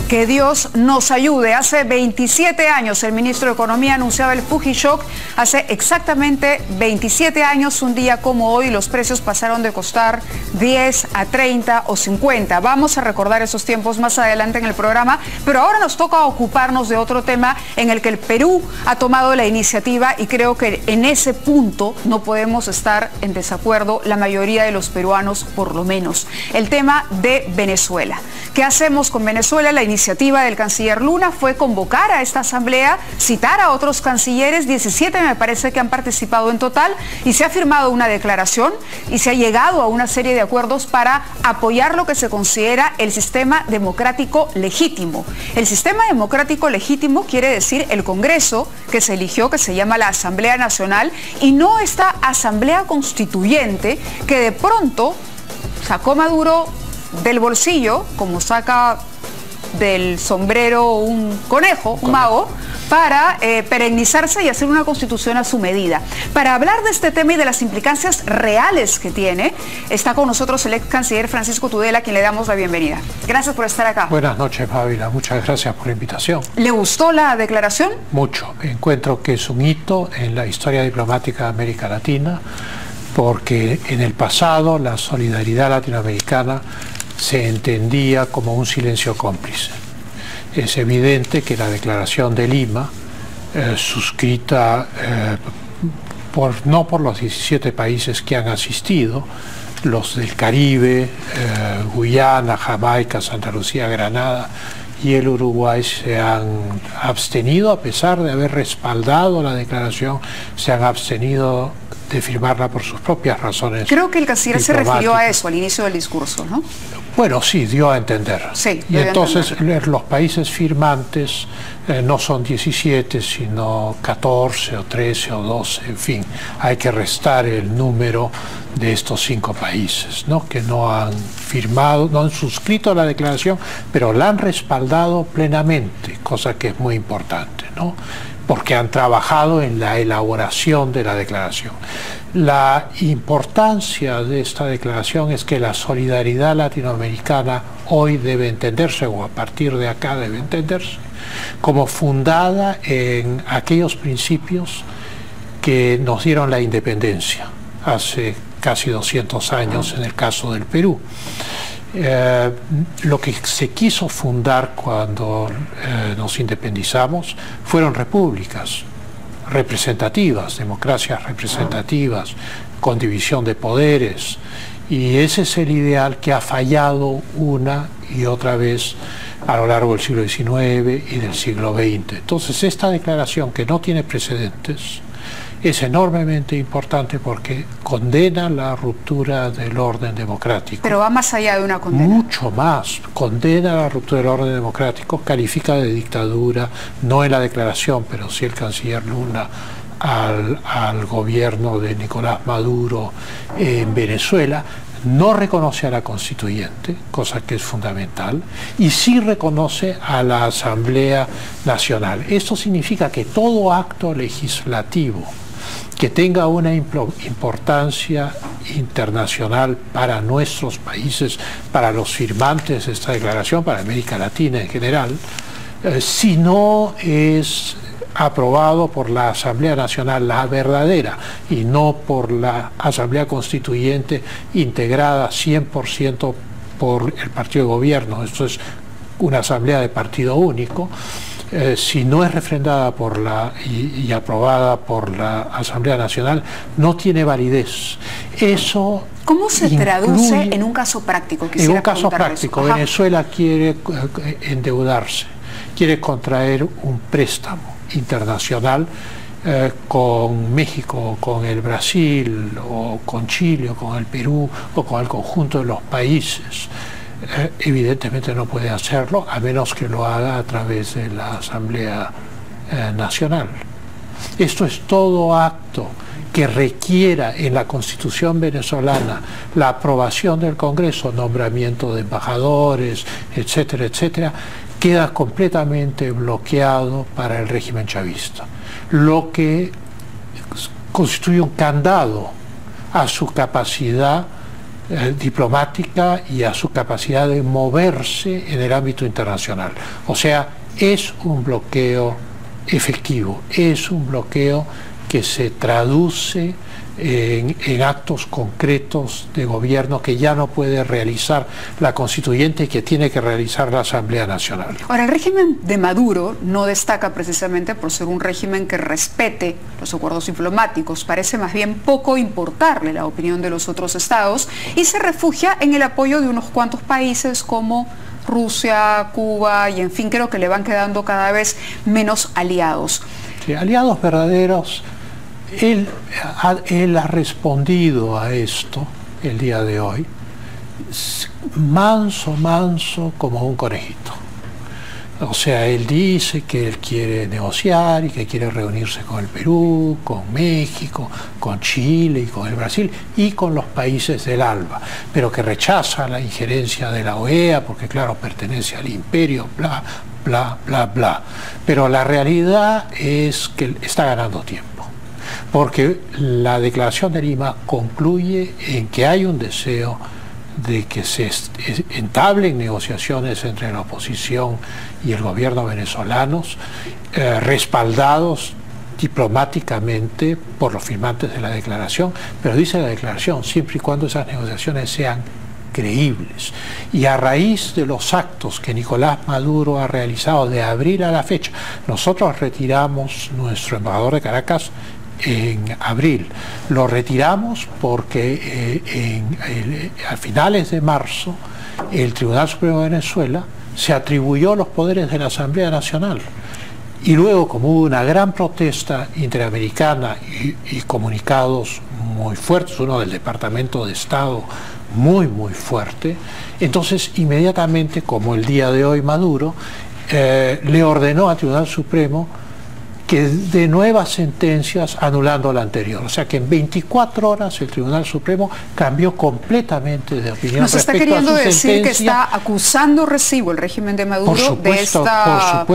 Que Dios nos ayude. Hace 27 años el ministro de Economía anunciaba el Fujishock. Hace exactamente 27 años, un día como hoy, los precios pasaron de costar 10 a 30 o 50. Vamos a recordar esos tiempos más adelante en el programa, pero ahora nos toca ocuparnos de otro tema en el que el Perú ha tomado la iniciativa y creo que en ese punto no podemos estar en desacuerdo la mayoría de los peruanos, por lo menos. El tema de Venezuela. ¿Qué hacemos con Venezuela? La iniciativa del canciller Luna fue convocar a esta asamblea, citar a otros cancilleres, 17 me parece que han participado en total, y se ha firmado una declaración y se ha llegado a una serie de acuerdos para apoyar lo que se considera el sistema democrático legítimo. El sistema democrático legítimo quiere decir el Congreso que se eligió, que se llama la Asamblea Nacional, y no esta Asamblea Constituyente que de pronto sacó Maduro del bolsillo, como saca del sombrero un conejo, un mago, para perennizarse y hacer una constitución a su medida. Para hablar de este tema y de las implicancias reales que tiene, está con nosotros el ex canciller Francisco Tudela, a quien le damos la bienvenida. Gracias por estar acá. Buenas noches, Fábila. Muchas gracias por la invitación. ¿Le gustó la declaración? Mucho. Encuentro que es un hito en la historia diplomática de América Latina, porque en el pasado la solidaridad latinoamericana se entendía como un silencio cómplice. Es evidente que la declaración de Lima, suscrita no por los 17 países que han asistido, los del Caribe, Guyana, Jamaica, Santa Lucía, Granada y el Uruguay, se han abstenido, a pesar de haber respaldado la declaración, se han abstenido de firmarla por sus propias razones. Creo que el canciller se refirió a eso al inicio del discurso, ¿no? Bueno, sí, dio a entender. Sí, y entonces los países firmantes no son 17, sino 14 o 13 o 12, en fin. Hay que restar el número de estos 5 países, ¿no? Que no han firmado, no han suscrito la declaración, pero la han respaldado plenamente, cosa que es muy importante, ¿no? Porque han trabajado en la elaboración de la declaración. La importancia de esta declaración es que la solidaridad latinoamericana hoy debe entenderse, o a partir de acá debe entenderse, como fundada en aquellos principios que nos dieron la independencia hace casi 200 años en el caso del Perú. Lo que se quiso fundar cuando nos independizamos fueron repúblicas representativas, democracias representativas, con división de poderes, y ese es el ideal que ha fallado una y otra vez a lo largo del siglo XIX y del siglo XX. Entonces, esta declaración, que no tiene precedentes, es enormemente importante porque condena la ruptura del orden democrático. Pero va más allá de una condena. Mucho más. Condena la ruptura del orden democrático, califica de dictadura, no en la declaración, pero sí el canciller Luna, al gobierno de Nicolás Maduro en Venezuela. No reconoce a la constituyente, cosa que es fundamental, y sí reconoce a la Asamblea Nacional. Esto significa que todo acto legislativo que tenga una importancia internacional para nuestros países, para los firmantes de esta declaración, para América Latina en general, si no es aprobado por la Asamblea Nacional, la verdadera, y no por la Asamblea Constituyente integrada 100% por el partido de gobierno, esto es una asamblea de partido único, si no es refrendada por y aprobada por la Asamblea Nacional, no tiene validez. Eso ¿cómo se traduce en un caso práctico? En un caso práctico, Venezuela quiere endeudarse, quiere contraer un préstamo internacional con México, con el Brasil, o con Chile, o con el Perú, o con el conjunto de los países. Evidentemente no puede hacerlo a menos que lo haga a través de la Asamblea Nacional. Esto es todo acto que requiera en la Constitución venezolana la aprobación del Congreso, nombramiento de embajadores, etcétera, etcétera, queda completamente bloqueado para el régimen chavista, lo que constituye un candado a su capacidad diplomática y a su capacidad de moverse en el ámbito internacional. O sea, es un bloqueo efectivo, es un bloqueo que se traduce en actos concretos de gobierno que ya no puede realizar la constituyente y que tiene que realizar la Asamblea Nacional. Ahora, el régimen de Maduro no destaca precisamente por ser un régimen que respete los acuerdos diplomáticos, parece más bien poco importarle la opinión de los otros estados y se refugia en el apoyo de unos cuantos países como Rusia, Cuba y en fin, creo que le van quedando cada vez menos aliados. Sí, aliados verdaderos. Él ha respondido a esto el día de hoy, manso como un conejito. O sea, él dice que él quiere negociar y que quiere reunirse con el Perú, con México, con Chile y con el Brasil y con los países del ALBA, pero que rechaza la injerencia de la OEA porque, claro, pertenece al imperio, bla, bla, bla, bla. Pero la realidad es que está ganando tiempo, porque la Declaración de Lima concluye en que hay un deseo de que se entablen negociaciones entre la oposición y el gobierno venezolanos, respaldados diplomáticamente por los firmantes de la declaración, pero dice la declaración, siempre y cuando esas negociaciones sean creíbles. Y a raíz de los actos que Nicolás Maduro ha realizado de abril a la fecha, nosotros retiramos nuestro embajador de Caracas en abril. Lo retiramos porque a finales de marzo el Tribunal Supremo de Venezuela se atribuyó los poderes de la Asamblea Nacional. Y luego, como hubo una gran protesta interamericana y comunicados muy fuertes, uno del Departamento de Estado muy fuerte, entonces inmediatamente, como el día de hoy Maduro, le ordenó al Tribunal Supremo que de nuevas sentencias anulando la anterior. O sea que en 24 horas el Tribunal Supremo cambió completamente de opinión. Nos está queriendo decir que está acusando recibo el régimen de Maduro de esta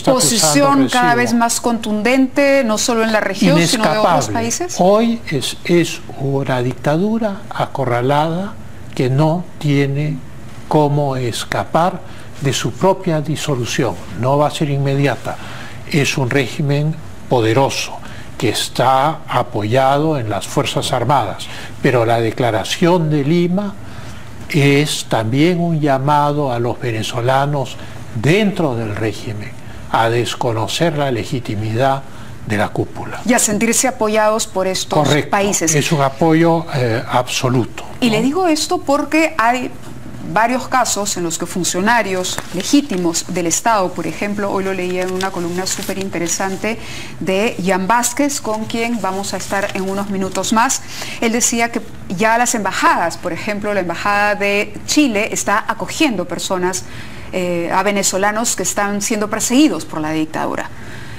posición cada vez más contundente, no solo en la región, sino de otros países. Hoy es una dictadura acorralada que no tiene cómo escapar de su propia disolución. No va a ser inmediata. Es un régimen poderoso que está apoyado en las Fuerzas Armadas, pero la Declaración de Lima es también un llamado a los venezolanos dentro del régimen a desconocer la legitimidad de la cúpula. Y a sentirse apoyados por estos países. Es un apoyo absoluto. Y le digo esto porque hay varios casos en los que funcionarios legítimos del Estado, por ejemplo, hoy lo leía en una columna súper interesante de Jan Vázquez, con quien vamos a estar en unos minutos más. Él decía que ya las embajadas, por ejemplo, la embajada de Chile está acogiendo personas, a venezolanos que están siendo perseguidos por la dictadura.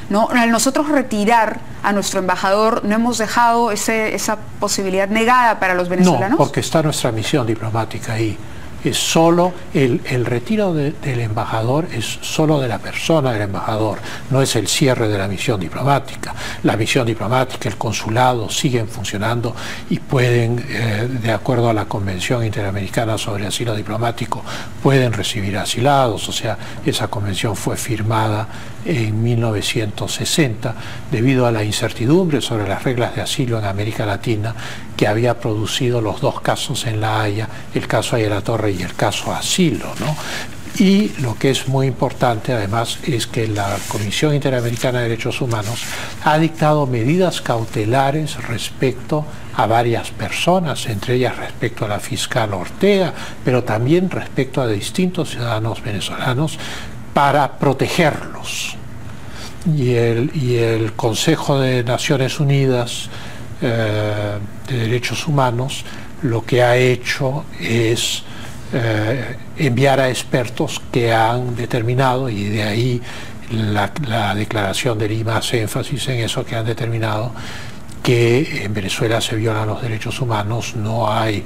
¿No? Al nosotros retirar a nuestro embajador, ¿no hemos dejado esa posibilidad negada para los venezolanos? No, porque está nuestra misión diplomática ahí. Es solo el retiro del embajador, es solo de la persona del embajador, no es el cierre de la misión diplomática. La misión diplomática, el consulado siguen funcionando y pueden, de acuerdo a la Convención Interamericana sobre Asilo Diplomático, pueden recibir asilados. O sea, esa convención fue firmada en 1960 debido a la incertidumbre sobre las reglas de asilo en América Latina que había producido los dos casos en La Haya, el caso Aya La Torre y el caso Asilo, ¿no? Y lo que es muy importante además es que la Comisión Interamericana de Derechos Humanos ha dictado medidas cautelares respecto a varias personas, entre ellas respecto a la fiscal Ortega, pero también respecto a distintos ciudadanos venezolanos, para protegerlos. Y el Consejo de Naciones Unidas de Derechos Humanos lo que ha hecho es enviar a expertos que han determinado, y de ahí la Declaración de Lima hace énfasis en eso, que han determinado que en Venezuela se violan los derechos humanos, no hay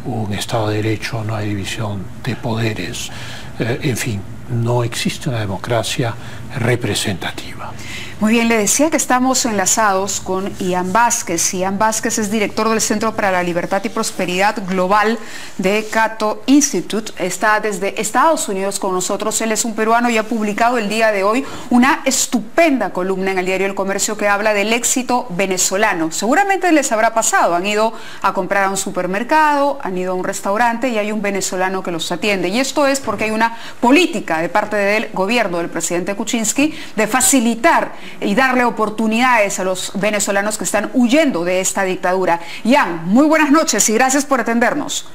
un Estado de Derecho, no hay división de poderes, en fin, no existe una democracia representativa. Muy bien, le decía que estamos enlazados con Jan Vázquez. Jan Vázquez es director del Centro para la Libertad y Prosperidad Global de Cato Institute. Está desde Estados Unidos con nosotros. Él es un peruano y ha publicado el día de hoy una estupenda columna en el diario El Comercio que habla del éxito venezolano. Seguramente les habrá pasado. Han ido a comprar a un supermercado, han ido a un restaurante y hay un venezolano que los atiende. Y esto es porque hay una política de parte del gobierno del presidente Kuczynski de facilitar y darle oportunidades a los venezolanos que están huyendo de esta dictadura. Jan, muy buenas noches y gracias por atendernos.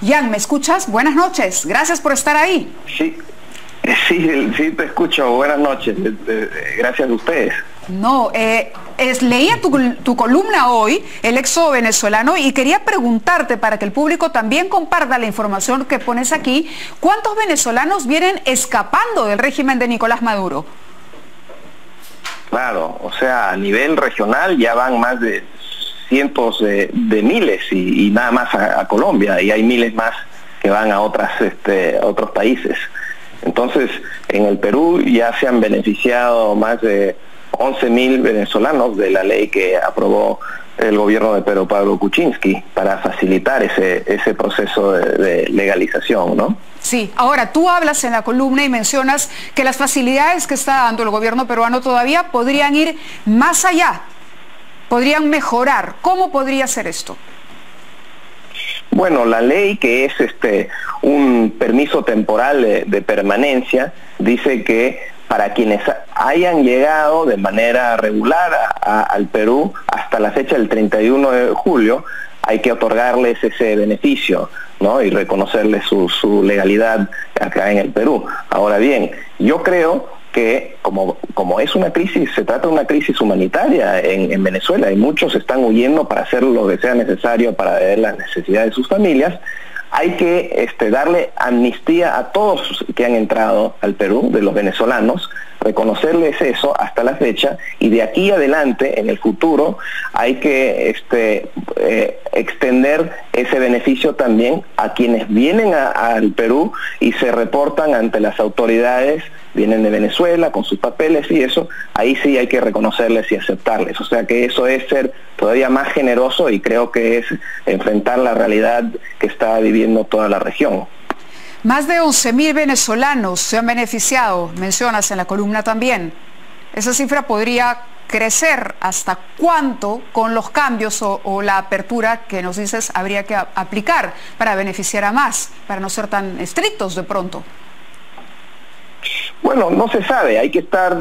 Jan, ¿me escuchas? Buenas noches, gracias por estar ahí. Sí, te escucho, buenas noches, gracias a ustedes. No, leía tu columna hoy, el éxodo venezolano, y quería preguntarte, para que el público también comparta la información que pones aquí, ¿cuántos venezolanos vienen escapando del régimen de Nicolás Maduro? Claro, o sea, a nivel regional ya van más de cientos de miles y nada más a Colombia, y hay miles más que van a otros países. Entonces, en el Perú ya se han beneficiado más de 11.000 venezolanos de la ley que aprobó el gobierno de Pedro Pablo Kuczynski para facilitar ese proceso de legalización, ¿no? Sí, ahora tú hablas en la columna y mencionas que las facilidades que está dando el gobierno peruano todavía podrían ir más allá, podrían mejorar. ¿Cómo podría ser esto? Bueno, la ley, que es un permiso temporal de permanencia, dice que para quienes hayan llegado de manera regular al Perú hasta la fecha del 31 de julio, hay que otorgarles ese beneficio, ¿no? Y reconocerles su legalidad acá en el Perú. Ahora bien, yo creo que como es una crisis, se trata de una crisis humanitaria en Venezuela, y muchos están huyendo para hacer lo que sea necesario para ver las necesidades de sus familias. Hay que darle amnistía a todos que han entrado al Perú, de los venezolanos, reconocerles eso hasta la fecha, y de aquí adelante, en el futuro, hay que extender ese beneficio también a quienes vienen al Perú y se reportan ante las autoridades, vienen de Venezuela con sus papeles y eso, ahí sí hay que reconocerles y aceptarles. O sea que eso es ser todavía más generoso, y creo que es enfrentar la realidad que está viviendo toda la región. Más de 11.000 venezolanos se han beneficiado, mencionas en la columna también. Esa cifra podría crecer. ¿Hasta cuánto con los cambios o la apertura que nos dices habría que aplicar para beneficiar a más, para no ser tan estrictos de pronto? Bueno, no se sabe, hay que estar,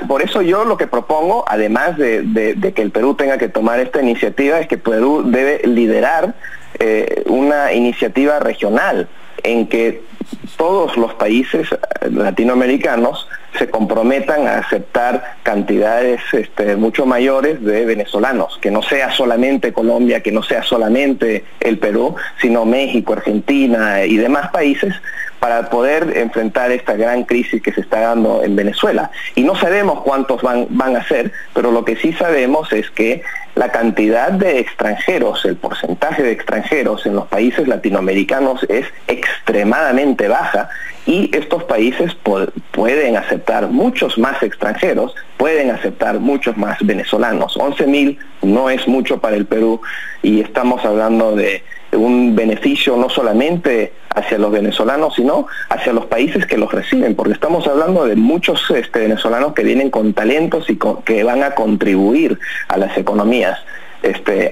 por eso yo lo que propongo, además de que el Perú tenga que tomar esta iniciativa, es que Perú debe liderar una iniciativa regional en que todos los países latinoamericanos se comprometan a aceptar cantidades mucho mayores de venezolanos, que no sea solamente Colombia, que no sea solamente el Perú, sino México, Argentina y demás países, para poder enfrentar esta gran crisis que se está dando en Venezuela. Y no sabemos cuántos van a ser, pero lo que sí sabemos es que la cantidad de extranjeros, el porcentaje de extranjeros en los países latinoamericanos es extremadamente baja, y estos países pueden aceptar muchos más extranjeros, pueden aceptar muchos más venezolanos. 11.000 no es mucho para el Perú, y estamos hablando de un beneficio no solamente hacia los venezolanos, sino hacia los países que los reciben, porque estamos hablando de muchos venezolanos que vienen con talentos y que van a contribuir a las economías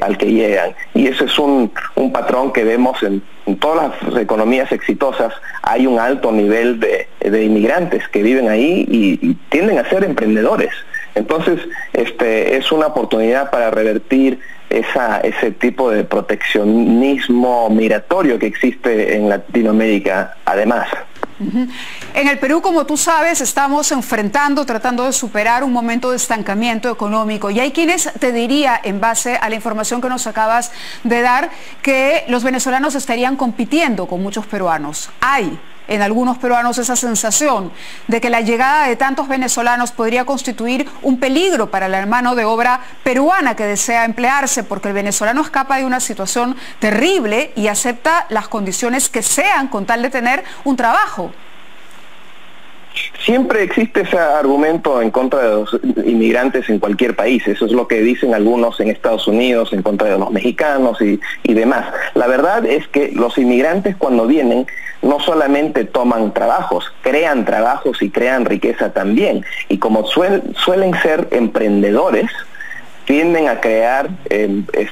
al que llegan. Y ese es un patrón que vemos en todas las economías exitosas. Hay un alto nivel de inmigrantes que viven ahí y tienden a ser emprendedores. Entonces, es una oportunidad para revertir ese tipo de proteccionismo migratorio que existe en Latinoamérica, además. En el Perú, como tú sabes, estamos tratando de superar un momento de estancamiento económico, y hay quienes te diría, en base a la información que nos acabas de dar, que los venezolanos estarían compitiendo con muchos peruanos. Hay en algunos peruanos esa sensación de que la llegada de tantos venezolanos podría constituir un peligro para la mano de obra peruana que desea emplearse, porque el venezolano escapa de una situación terrible y acepta las condiciones que sean con tal de tener un trabajo. Siempre existe ese argumento en contra de los inmigrantes en cualquier país. Eso es lo que dicen algunos en Estados Unidos en contra de los mexicanos y demás. La verdad es que los inmigrantes, cuando vienen, no solamente toman trabajos y crean riqueza también. Y como suelen ser emprendedores, tienden a crear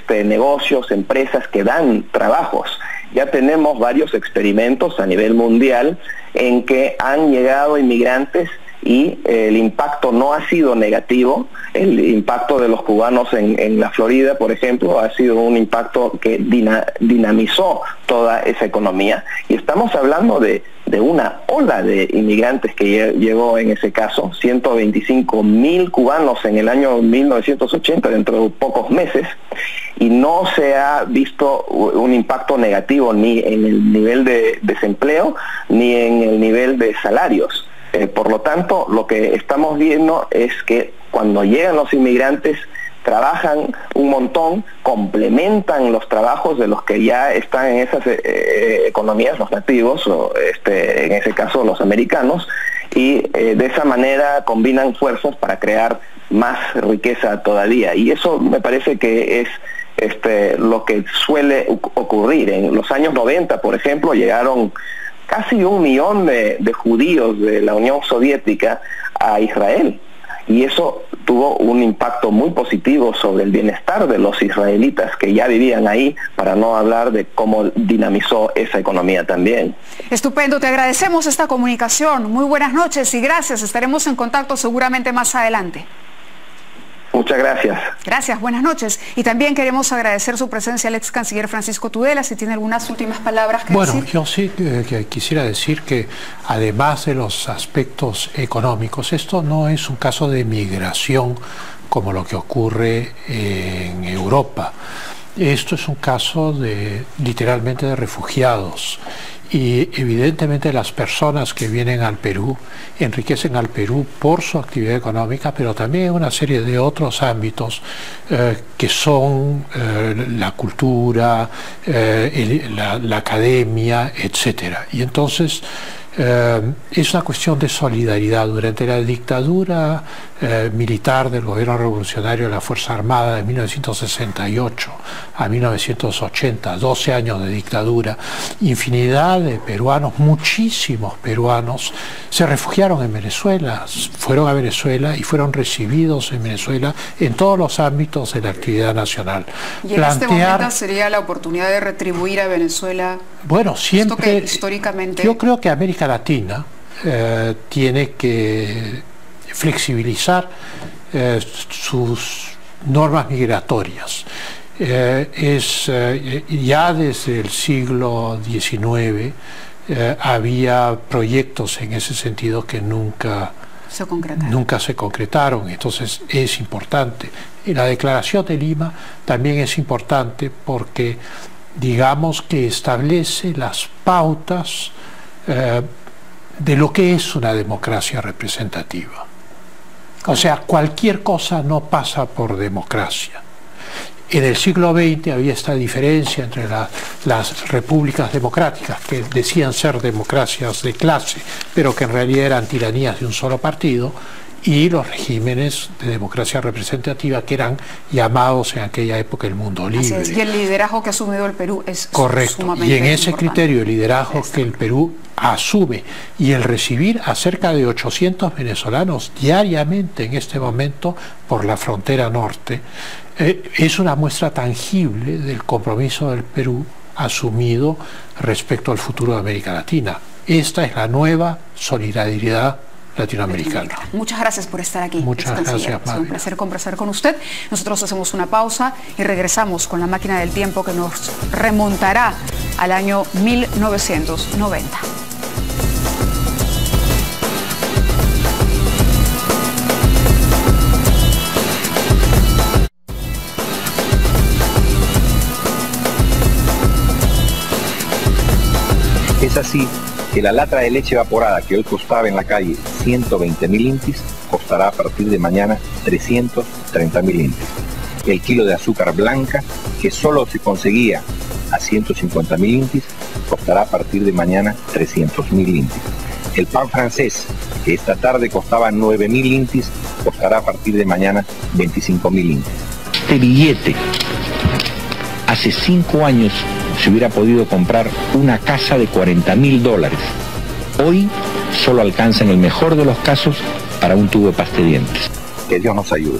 negocios, empresas que dan trabajos. Ya tenemos varios experimentos a nivel mundial en que han llegado inmigrantes y el impacto no ha sido negativo. El impacto de los cubanos en la Florida, por ejemplo, ha sido un impacto que dinamizó toda esa economía. Y estamos hablando de una ola de inmigrantes que llegó en ese caso, 125.000 cubanos en el año 1980, dentro de pocos meses, y no se ha visto un impacto negativo ni en el nivel de desempleo ni en el nivel de salarios. Por lo tanto, lo que estamos viendo es que cuando llegan los inmigrantes, trabajan un montón, complementan los trabajos de los que ya están en esas economías, los nativos, o en ese caso los americanos, y de esa manera combinan fuerzas para crear más riqueza todavía. Y eso me parece que es lo que suele ocurrir. En los años 90, por ejemplo, llegaron casi 1 millón de judíos de la Unión Soviética a Israel. Y eso tuvo un impacto muy positivo sobre el bienestar de los israelitas que ya vivían ahí, para no hablar de cómo dinamizó esa economía también. Estupendo, te agradecemos esta comunicación. Muy buenas noches y gracias. Estaremos en contacto seguramente más adelante. Muchas gracias. Gracias, buenas noches. Y también queremos agradecer su presencia al ex canciller Francisco Tudela, si tiene algunas últimas palabras que decir. Bueno, yo sí que quisiera decir que además de los aspectos económicos, esto no es un caso de migración como lo que ocurre en Europa. Esto es un caso literalmente de refugiados. Y evidentemente las personas que vienen al Perú enriquecen al Perú por su actividad económica, pero también en una serie de otros ámbitos que son la cultura, la academia, etcétera. Y entonces es una cuestión de solidaridad. Durante la dictadura militar del gobierno revolucionario de la Fuerza Armada de 1968 a 1980, 12 años de dictadura, infinidad de peruanos, muchísimos peruanos, se refugiaron en Venezuela, fueron a Venezuela y fueron recibidos en Venezuela en todos los ámbitos de la actividad nacional. Y en este momento sería la oportunidad de retribuir a Venezuela. Bueno, siempre, esto que históricamente... Yo creo que América Latina tiene que flexibilizar sus normas migratorias. Ya desde el siglo XIX había proyectos en ese sentido que nunca se concretaron. Entonces es importante. Y la Declaración de Lima también es importante porque, digamos, que establece las pautas de lo que es una democracia representativa. O sea, cualquier cosa no pasa por democracia. En el siglo XX había esta diferencia entre las repúblicas democráticas, que decían ser democracias de clase, pero que en realidad eran tiranías de un solo partido, y los regímenes de democracia representativa, que eran llamados en aquella época el mundo libre. Así es, y el liderazgo que ha asumido el Perú es correcto. Sumamente y en ese importante. criterio, el liderazgo que el Perú asume y el recibir a cerca de 800 venezolanos diariamente en este momento por la frontera norte, es una muestra tangible del compromiso del Perú asumido respecto al futuro de América Latina. Esta es la nueva solidaridad latinoamericana. Muchas gracias por estar aquí. Muchas gracias, Es un placer conversar con usted. Nosotros hacemos una pausa y regresamos con la máquina del tiempo que nos remontará al año 1990. Es así que la lata de leche evaporada que hoy costaba en la calle 120.000 intis, costará a partir de mañana 330.000 intis. El kilo de azúcar blanca, que solo se conseguía a 150.000 intis, costará a partir de mañana 300.000 intis. El pan francés, que esta tarde costaba 9.000 intis, costará a partir de mañana 25.000 intis. Este billete, hace 5 años, se hubiera podido comprar una casa de $40.000. Hoy solo alcanza en el mejor de los casos para un tubo de pasta de dientes. Que Dios nos ayude.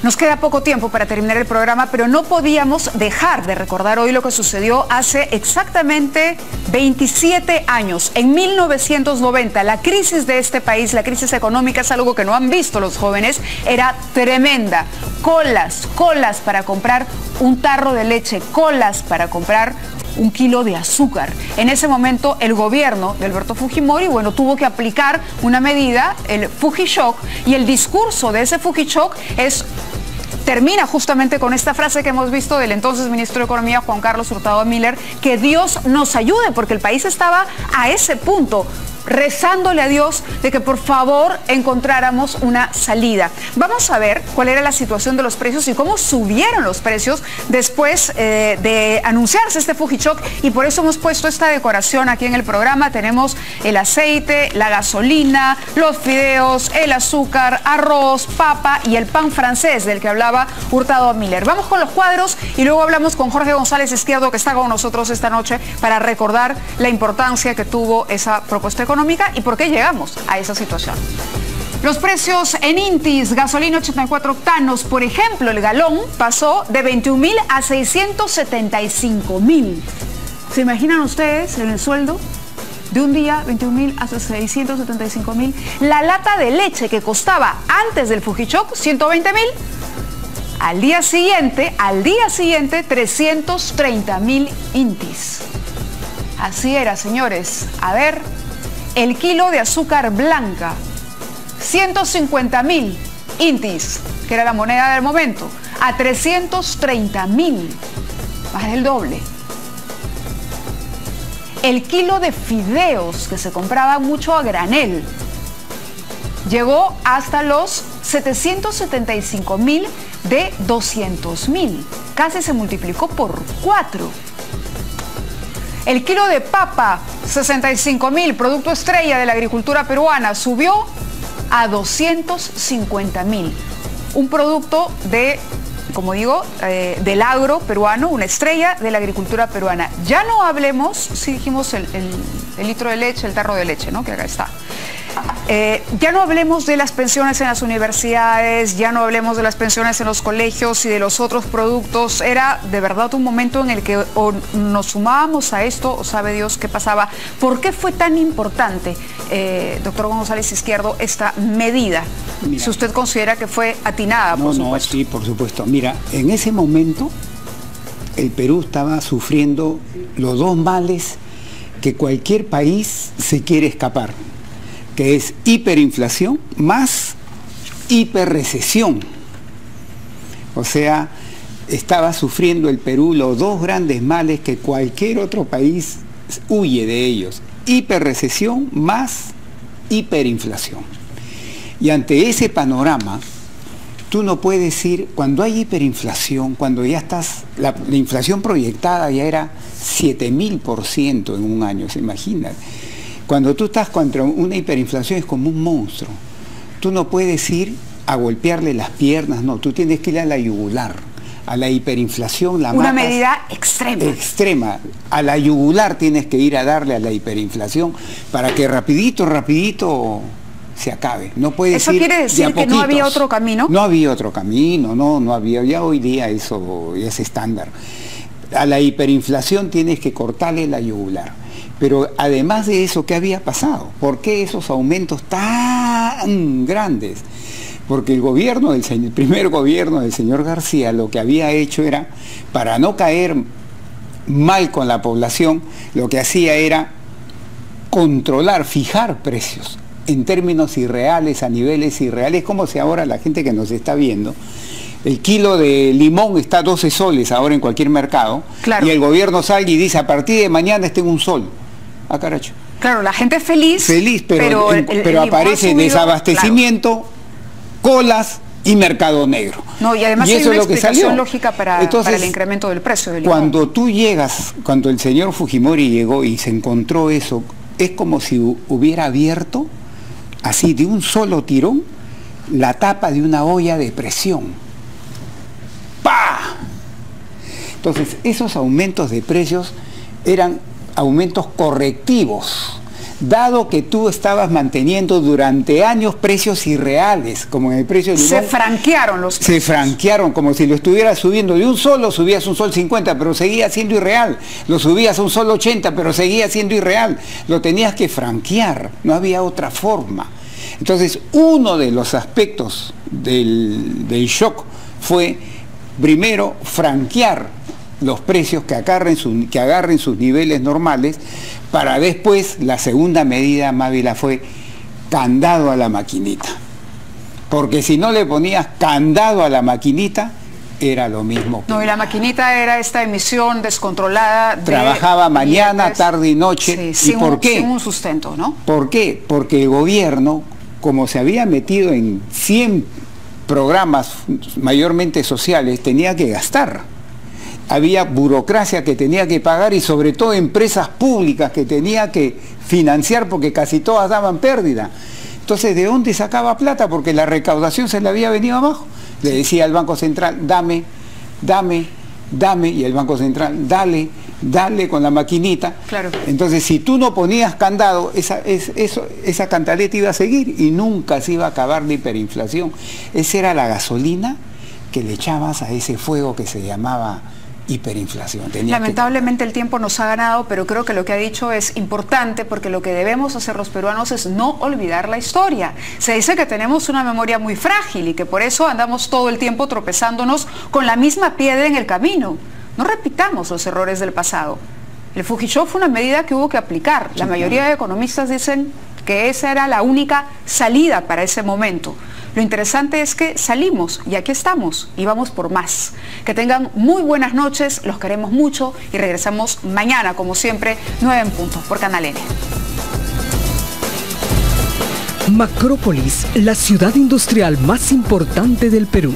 Nos queda poco tiempo para terminar el programa, pero no podíamos dejar de recordar hoy lo que sucedió hace exactamente 27 años. En 1990, la crisis de este país, la crisis económica, es algo que no han visto los jóvenes, era tremenda. Colas para comprar un tarro de leche, colas para comprar un kilo de azúcar. En ese momento el gobierno de Alberto Fujimori, bueno, tuvo que aplicar una medida, el Fujishock, y el discurso de ese Fujishock termina justamente con esta frase que hemos visto del entonces ministro de Economía, Juan Carlos Hurtado Miller, que Dios nos ayude, porque el país estaba a ese punto, rezándole a Dios de que por favor encontráramos una salida. Vamos a ver cuál era la situación de los precios y cómo subieron los precios después de anunciarse este Fujishock, y por eso hemos puesto esta decoración aquí en el programa. Tenemos el aceite, la gasolina, los fideos, el azúcar, arroz, papa y el pan francés del que hablaba Hurtado Miller. Vamos con los cuadros y luego hablamos con Jorge González Izquierdo, que está con nosotros esta noche para recordar la importancia que tuvo esa propuesta económica y por qué llegamos a esa situación. Los precios en Intis, gasolina 84 octanos, por ejemplo, el galón pasó de 21.000 a 675.000. ¿Se imaginan ustedes en el sueldo? De un día, 21.000 a 675.000. La lata de leche que costaba antes del Fujishock, 120.000. Al día siguiente, 330.000 Intis. Así era, señores. A ver, el kilo de azúcar blanca, 150.000 Intis, que era la moneda del momento, a 330.000, más del doble. El kilo de fideos, que se compraba mucho a granel, llegó hasta los 775.000 de 200.000, casi se multiplicó por 4. El kilo de papa, 65.000, producto estrella de la agricultura peruana, subió a 250.000. Un producto de, como digo, del agro peruano, una estrella de la agricultura peruana. Ya no hablemos, si dijimos el litro de leche, el tarro de leche, ¿no? Que acá está. Ya no hablemos de las pensiones en las universidades, ya no hablemos de las pensiones en los colegios y de los otros productos. Era de verdad un momento en el que o nos sumábamos a esto, o sabe Dios qué pasaba. ¿Por qué fue tan importante, doctor González Izquierdo, esta medida? Mira, si usted considera que fue atinada, por supuesto. No, sí, por supuesto. Mira, en ese momento el Perú estaba sufriendo los dos males que cualquier país se quiere escapar, que es hiperinflación más hiperrecesión. O sea, estaba sufriendo el Perú los dos grandes males que cualquier otro país huye de ellos: hiperrecesión más hiperinflación. Y ante ese panorama, tú no puedes ir, cuando hay hiperinflación, cuando ya estás, la inflación proyectada ya era 7.000% en un año, ¿se imaginan? Cuando tú estás contra una hiperinflación es como un monstruo. Tú no puedes ir a golpearle las piernas, no, tú tienes que ir a la yugular. A la hiperinflación la matas. Una medida extrema. Extrema. A la yugular tienes que ir a darle a la hiperinflación para que rapidito se acabe. No puedes ¿Eso ir quiere decir que no había otro camino? No había otro camino, no había. Ya hoy día eso es estándar. A la hiperinflación tienes que cortarle la yugular. Pero además de eso, ¿qué había pasado? ¿Por qué esos aumentos tan grandes? Porque el primer gobierno del señor García lo que había hecho era, para no caer mal con la población, lo que hacía era controlar, fijar precios en términos irreales, a niveles irreales, como si ahora la gente que nos está viendo, el kilo de limón está a 12 soles ahora en cualquier mercado, claro, y el gobierno sale y dice, a partir de mañana está en 1 sol. Ah, caracho. Claro, la gente feliz. Feliz, pero aparece desabastecimiento, claro, colas y mercado negro. No, y además hay una explicación lógica para el incremento del precio del limón. Cuando tú llegas, cuando el señor Fujimori llegó y se encontró eso, es como si hubiera abierto, así de un solo tirón, la tapa de una olla de presión. ¡Pah! Entonces, esos aumentos de precios eran aumentos correctivos dado que tú estabas manteniendo durante años precios irreales, como en el precio del limón. Se franquearon los precios. Se franquearon, como si lo estuvieras subiendo de un sol, subías un sol 50, pero seguía siendo irreal. Lo subías a un sol 80, pero seguía siendo irreal. Lo tenías que franquear, no había otra forma. Entonces, uno de los aspectos del shock fue, primero, franquear los precios que agarren sus niveles normales, para después, la segunda medida, Mávila, fue candado a la maquinita. Porque si no le ponías candado a la maquinita, era lo mismo. No, y la maquinita era esta emisión descontrolada. Trabajaba mañana, tarde y noche. Sí, ¿Y por qué? Sin un sustento, ¿no? ¿Por qué? Porque el gobierno, como se había metido en 100 programas mayormente sociales, tenía que gastar. Había burocracia que tenía que pagar y sobre todo empresas públicas que tenía que financiar porque casi todas daban pérdida. Entonces, ¿de dónde sacaba plata? Porque la recaudación se le había venido abajo. Le decía al Banco Central, dame, dame, dame, y el Banco Central, dale, dale con la maquinita. Claro. Entonces, si tú no ponías candado, esa cantaleta iba a seguir y nunca se iba a acabar la hiperinflación. Esa era la gasolina que le echabas a ese fuego que se llamaba hiperinflación. Lamentablemente el tiempo nos ha ganado, pero creo que lo que ha dicho es importante, porque lo que debemos hacer los peruanos es no olvidar la historia. Se dice que tenemos una memoria muy frágil y que por eso andamos todo el tiempo tropezándonos con la misma piedra en el camino. No repitamos los errores del pasado. El Fujishok fue una medida que hubo que aplicar. La mayoría de economistas dicen que esa era la única salida para ese momento. Lo interesante es que salimos y aquí estamos y vamos por más. Que tengan muy buenas noches, los queremos mucho y regresamos mañana, como siempre, 9 en punto por Canal N. Macrópolis, la ciudad industrial más importante del Perú.